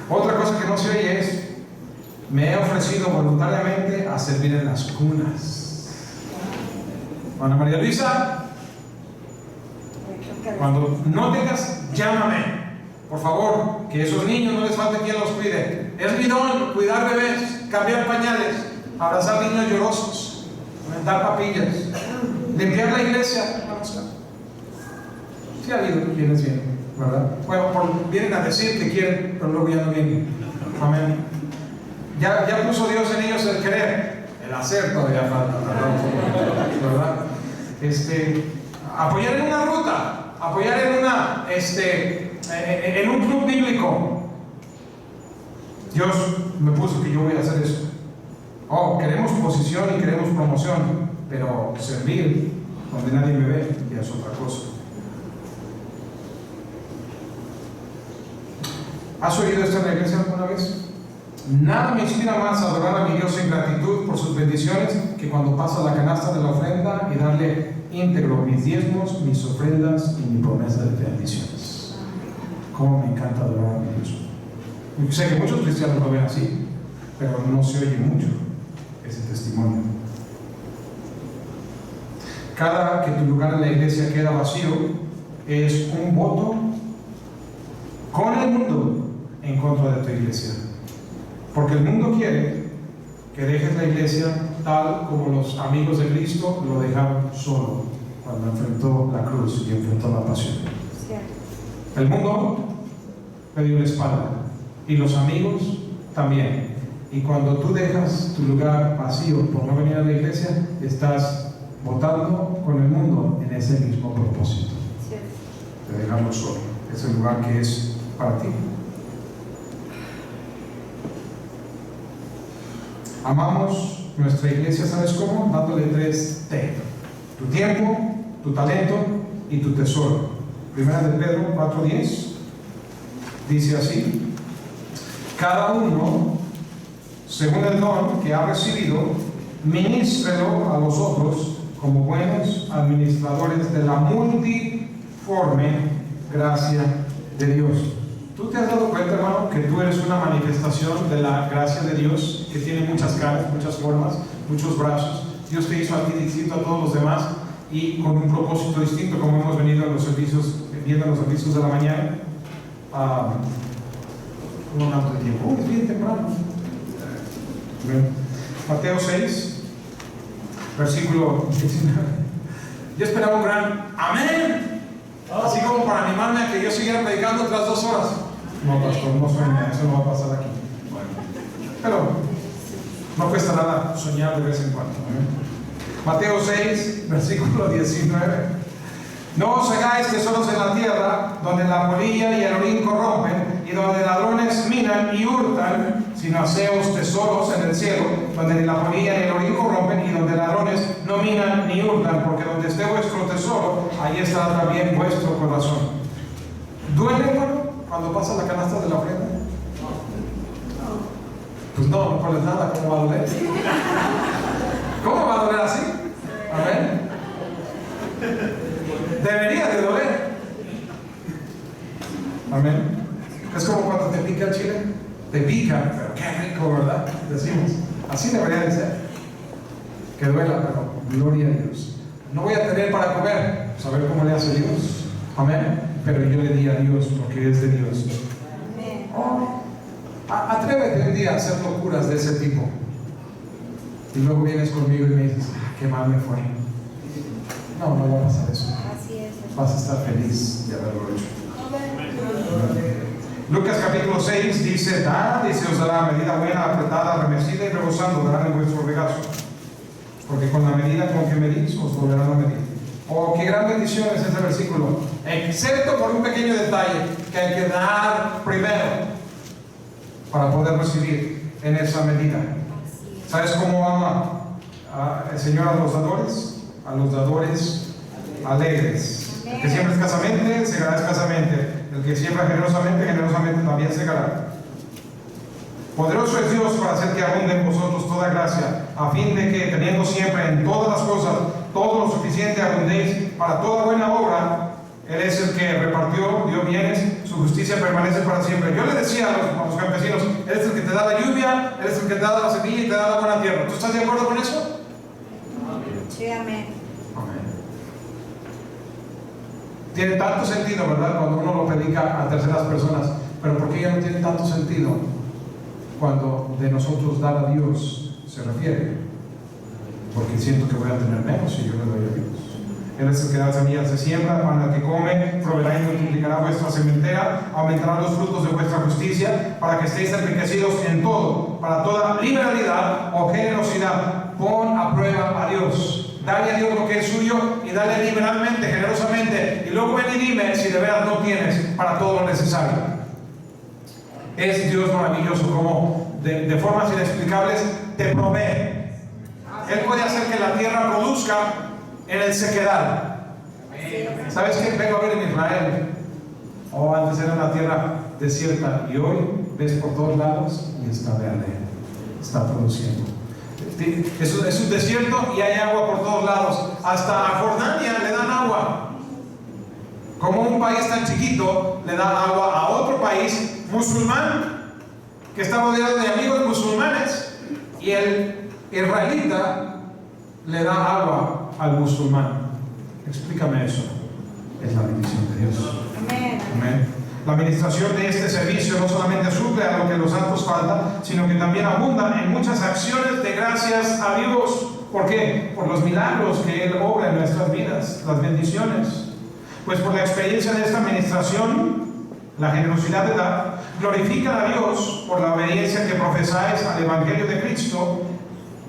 Otra cosa que no se oye es, me he ofrecido voluntariamente a servir en las cunas. Ana María Luisa, cuando no tengas, llámame. Por favor, que esos niños no les falte quien los cuide. Es mi don cuidar bebés. cambiar pañales, abrazar niños llorosos, aumentar papillas, limpiar la iglesia. Sí ha habido quienes vienen, ¿verdad? Bueno, vienen a decir que quieren, pero luego ya no vienen. Amén. Ya puso Dios en ellos el querer, el hacer todavía falta, ¿verdad? Apoyar en una ruta, apoyar en un club bíblico. Dios me puso que yo voy a hacer eso. Queremos posición y queremos promoción, pero servir donde nadie me ve ya es otra cosa. ¿Has oído esto en la iglesia alguna vez? Nada me inspira más a adorar a mi Dios en gratitud por sus bendiciones que cuando pasa la canasta de la ofrenda y darle íntegro mis diezmos, mis ofrendas y mi promesa de bendiciones. Cómo me encanta adorar a mi Dios. Yo sé que muchos cristianos lo ven así, pero no se oye mucho ese testimonio. Cada que tu lugar en la iglesia queda vacío, es un voto con el mundo en contra de tu iglesia. Porque el mundo quiere que dejes la iglesia tal como los amigos de Cristo lo dejaron solo cuando enfrentó la cruz y enfrentó la pasión. El mundo le dio la espalda y los amigos también. Y cuando tú dejas tu lugar vacío por no venir a la iglesia, estás votando con el mundo en ese mismo propósito. Te dejamos solo. Es el lugar que es para ti. Amamos nuestra iglesia, ¿sabes cómo? Dándole 3 T: tu tiempo, tu talento y tu tesoro. Primera de Pedro 4:10 dice así: cada uno, según el don que ha recibido, ministrelo a los otros como buenos administradores de la multiforme gracia de Dios. ¿Tú te has dado cuenta, hermano, que tú eres una manifestación de la gracia de Dios, que tiene muchas caras, muchas formas, muchos brazos? Dios te hizo a ti distinto a todos los demás y con un propósito distinto, como hemos venido en los servicios, viendo en los servicios de la mañana. No tanto de tiempo, es bien temprano. Mateo 6, versículo 19. Yo esperaba un gran amén, así como para animarme a que yo siguiera predicando otras 2 horas. No, pastor, no sueña, eso no va a pasar aquí. Pero no cuesta nada soñar de vez en cuando. Mateo 6, versículo 19. No os hagáis tesoros en la tierra, donde la polilla y el orín corrompen, y donde ladrones minan y hurtan, sino haceos tesoros en el cielo, donde ni la polilla ni el orín corrompen, y donde ladrones no minan ni hurtan, porque donde esté vuestro tesoro, ahí estará también vuestro corazón. ¿Duele, hermano, cuando pasa la canasta de la ofrenda? Pues no pones nada, ¿cómo va a doler? ¿Cómo va a doler así? Amén. Debería de doler. Amén. Es como cuando te pica el chile. Te pica, pero qué rico, ¿verdad? Decimos. Así debería de ser. Que duela, pero gloria a Dios. No voy a tener para comer. Saber cómo le hace Dios. Amén. Pero yo le di a Dios porque es de Dios. Amén. Atrévete un día a hacer locuras de ese tipo. Y luego vienes conmigo y me dices, qué mal me fue. No, no va a pasar eso. Así es. Vas a estar feliz de haberlo hecho. Lucas capítulo 6 dice: dad y se os dará medida buena, apretada, remecida y rebosando darán en vuestro regazo. Porque con la medida con que medís os volverán a medir. Oh, qué gran bendición es ese versículo. Excepto por un pequeño detalle que hay que dar primero para poder recibir en esa medida. ¿Sabes cómo ama el Señor a los dadores? A los dadores alegres. El que siembra escasamente, segará escasamente. El que siembra generosamente, generosamente también segará. Poderoso es Dios para hacer que abunde en vosotros toda gracia, a fin de que, teniendo siempre en todas las cosas todo lo suficiente, abundéis para toda buena obra. Él es el que repartió, dio bienes, su justicia permanece para siempre. Yo le decía a los campesinos: Él es el que te da la lluvia, Él es el que te da la semilla y te da la buena tierra. ¿Tú estás de acuerdo con eso? Sí, amén. Amén. Tiene tanto sentido, ¿verdad? Cuando uno lo predica a terceras personas. Pero ¿por qué ya no tiene tanto sentido cuando de nosotros dar a Dios se refiere, porque siento que voy a tener menos si yo le doy a Dios. Él es el que da semillas de siembra, pan al que come, proveerá y multiplicará vuestra sementera, aumentará los frutos de vuestra justicia, para que estéis enriquecidos en todo, para toda liberalidad o generosidad. Pon a prueba a Dios. Dale a Dios lo que es suyo y dale liberalmente, generosamente. Y luego ven y dime si de verdad no tienes para todo lo necesario. Es Dios maravilloso, como de formas inexplicables te provee. Él puede hacer que la tierra produzca en el sequedal. ¿Sabes qué? Vengo a ver en Israel. Antes era una tierra desierta y hoy ves por todos lados y está verde, está produciendo. Es un desierto y hay agua por todos lados. Hasta a Jordania le dan agua. Como un país tan chiquito le da agua a otro país musulmán que está rodeado de amigos musulmanes, y el israelita le da agua al musulmán. Explícame eso. Es la bendición de Dios. Amén. Amén. La administración de este servicio no solamente suple a lo que los santos falta, sino que también abunda en muchas acciones de gracias a Dios. ¿Por qué? Por los milagros que Él obra en nuestras vidas, las bendiciones. Pues por la experiencia de esta administración, la generosidad de dar, glorifica a Dios por la obediencia que profesáis al Evangelio de Cristo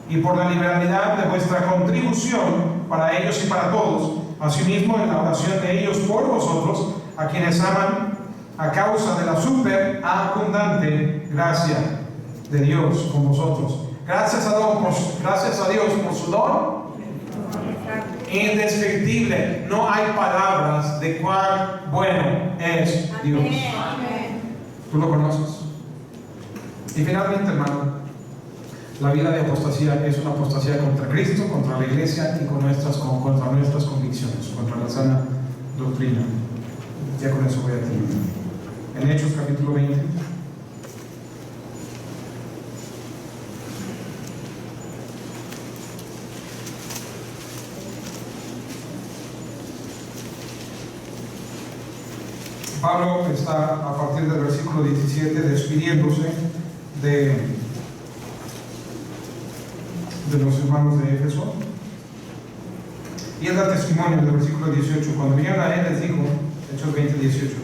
y por la liberalidad de vuestra contribución para ellos y para todos. Asimismo, en la oración de ellos por vosotros, a quienes aman, a causa de la superabundante gracia de Dios con vosotros. Gracias a Dios por su don indescriptible. No hay palabras de cuán bueno es Dios. Amén. Tú lo conoces. Y finalmente, hermano, la vida de apostasía es una apostasía contra Cristo, contra la iglesia y contra nuestras convicciones, contra la sana doctrina. Ya con eso voy a terminar. En Hechos capítulo 20. Pablo está a partir del versículo 17 despidiéndose de los hermanos de Éfeso, y él da testimonio del versículo 18. Cuando vinieron a él les dijo, Hechos 20, 18: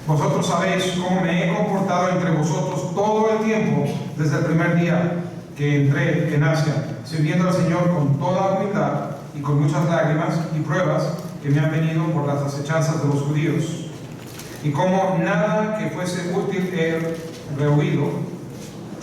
vosotros sabéis cómo me he comportado entre vosotros todo el tiempo, desde el primer día que entré en Asia, sirviendo al Señor con toda humildad y con muchas lágrimas y pruebas que me han venido por las acechanzas de los judíos, y como nada que fuese útil he rehuido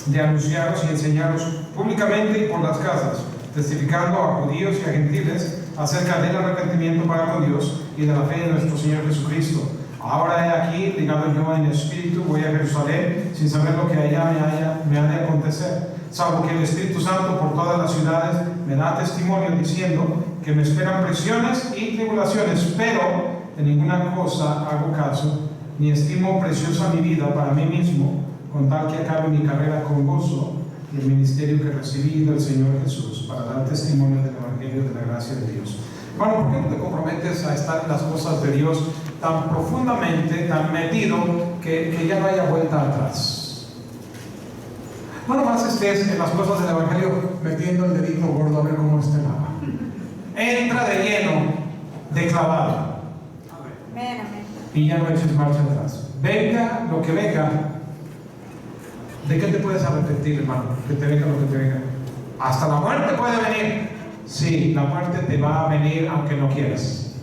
de anunciaros y enseñaros públicamente y por las casas, testificando a judíos y a gentiles acerca del arrepentimiento para con Dios y de la fe de nuestro Señor Jesucristo. Ahora he aquí, ligado yo en espíritu, voy a Jerusalén, sin saber lo que allá me ha de acontecer, salvo que el Espíritu Santo por todas las ciudades me da testimonio diciendo que me esperan prisiones y tribulaciones, pero de ninguna cosa hago caso, ni estimo preciosa mi vida para mí mismo, con tal que acabe mi carrera con gozo y el ministerio que recibí del Señor Jesús, para dar testimonio del Evangelio de la gracia de Dios. Hermano, ¿por qué no te comprometes a estar en las cosas de Dios tan profundamente, tan metido, que ya no haya vuelta atrás? No nomás estés en las cosas del Evangelio metiendo el dedito gordo a ver cómo está el agua. Entra de lleno, de clavado. Amén, amén. Y ya no eches marcha atrás. Venga lo que venga. ¿De qué te puedes arrepentir, hermano? Que te venga lo que te venga. Hasta la muerte puede venir. Sí, la muerte te va a venir aunque no quieras.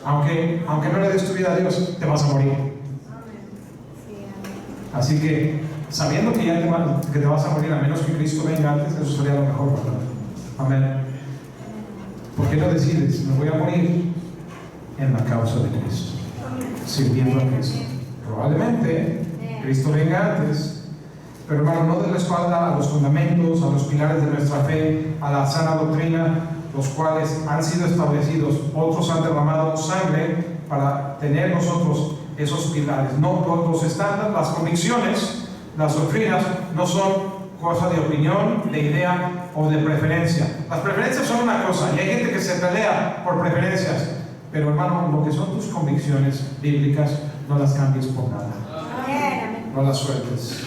Aunque no le des tu vida a Dios, te vas a morir. Sí, amén. Así que, sabiendo que ya te vas a morir, a menos que Cristo venga antes, eso sería lo mejor, ¿verdad? Amén. ¿Por qué no decides? Me voy a morir en la causa de Cristo, sirviendo a Cristo. Probablemente Cristo venga antes. Pero hermano, no des la espalda a los fundamentos, a los pilares de nuestra fe, a la sana doctrina, los cuales han sido establecidos. Otros han derramado sangre para tener nosotros esos pilares. No, los estándares, las convicciones, las doctrinas no son cosa de opinión, de idea o de preferencia. Las preferencias son una cosa y hay gente que se pelea por preferencias. Pero hermano, lo que son tus convicciones bíblicas, no las cambies por nada. Amén, amén. No las sueltes.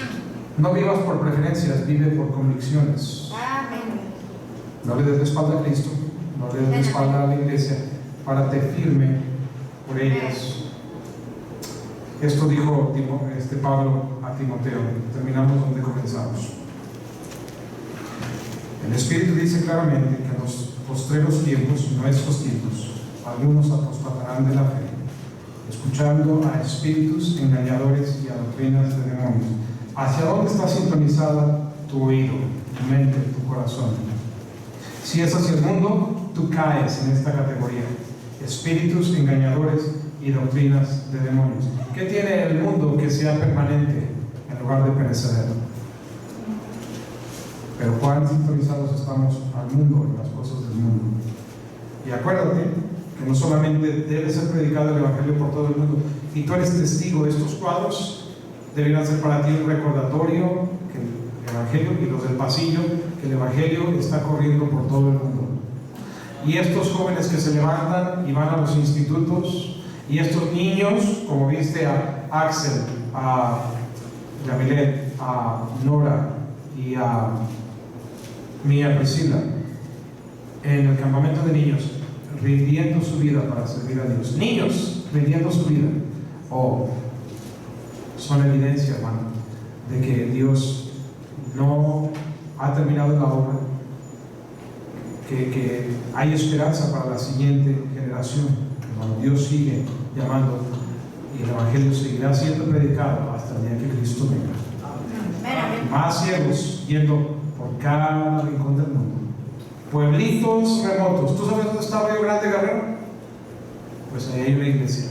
No vivas por preferencias, vive por convicciones. Amén. No le des la espalda a Cristo, no le des la espalda a la iglesia, párate firme por ellas. Esto dijo Pablo a Timoteo. Terminamos donde comenzamos. El Espíritu dice claramente que en los postreros tiempos, nuestros tiempos, algunos apostatarán de la fe, escuchando a espíritus engañadores y a doctrinas de demonios. ¿Hacia dónde está sintonizada tu oído, tu mente, tu corazón? Si es hacia el mundo, tú caes en esta categoría: espíritus engañadores y doctrinas de demonios. ¿Qué tiene el mundo que sea permanente en lugar de perecedero? Pero cuán sintonizados estamos al mundo, en las cosas del mundo. Y acuérdate que no solamente debe ser predicado el Evangelio por todo el mundo, y tú eres testigo de estos cuadros, deberían ser para ti un recordatorio que el Evangelio, y los del pasillo, que el Evangelio está corriendo por todo el mundo. Y estos jóvenes que se levantan y van a los institutos, y estos niños, como viste a Axel, a Yamilet, a Nora y a Mía Priscila, en el campamento de niños, rindiendo su vida para servir a Dios. Niños rindiendo su vida. Son evidencia, hermano, de que Dios no ha terminado la obra, que hay esperanza para la siguiente generación. Hermano, Dios sigue llamando y el Evangelio seguirá siendo predicado hasta el día que Cristo venga. Más ciegos yendo por cada rincón del mundo. Pueblitos remotos. ¿Tú sabes dónde está Río Grande, Guerrero? Pues ahí hay una iglesia.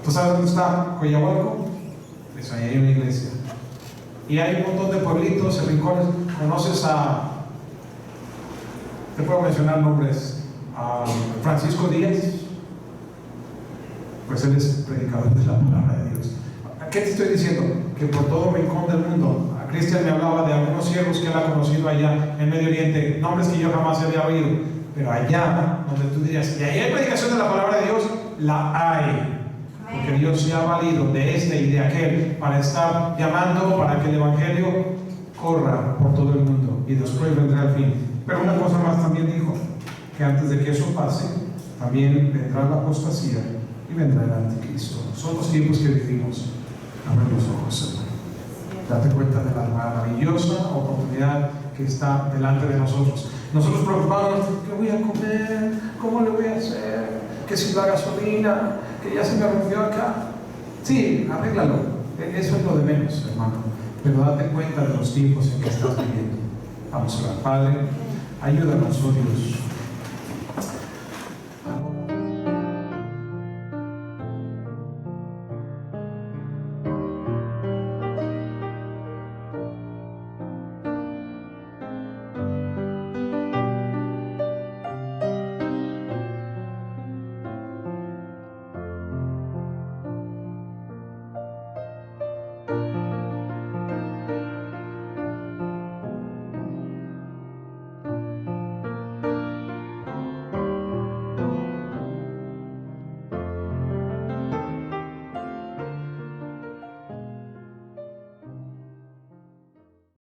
¿Tú sabes dónde está Coyahualco? Pues ahí hay una iglesia. Y hay un montón de pueblitos y rincones. ¿Conoces a... te puedo mencionar nombres? A Francisco Díaz. Pues él es predicador de la palabra de Dios. ¿Qué te estoy diciendo? Que por todo rincón del mundo. A Cristian me hablaba de algunos siervos que él ha conocido allá en Medio Oriente, nombres que yo jamás había oído. Pero allá, donde tú dirías, y ahí hay predicación de la palabra de Dios, la hay. Porque Dios se ha valido de este y de aquel para estar llamando para que el Evangelio corra por todo el mundo y después vendrá el fin. Pero una cosa más también dijo, que antes de que eso pase, también vendrá la apostasía y vendrá el anticristo. Son los tiempos que vivimos. Abre los ojos, hermano. Date cuenta de la maravillosa oportunidad que está delante de nosotros. Nosotros preocupados, ¿qué voy a comer? ¿Cómo le voy a hacer? Que si la gasolina, que ya se me rompió acá. Sí, arréglalo. Eso es lo de menos, hermano. Pero date cuenta de los tiempos en que estás viviendo. Vamos a orar. Padre, ayúdanos, oh Dios.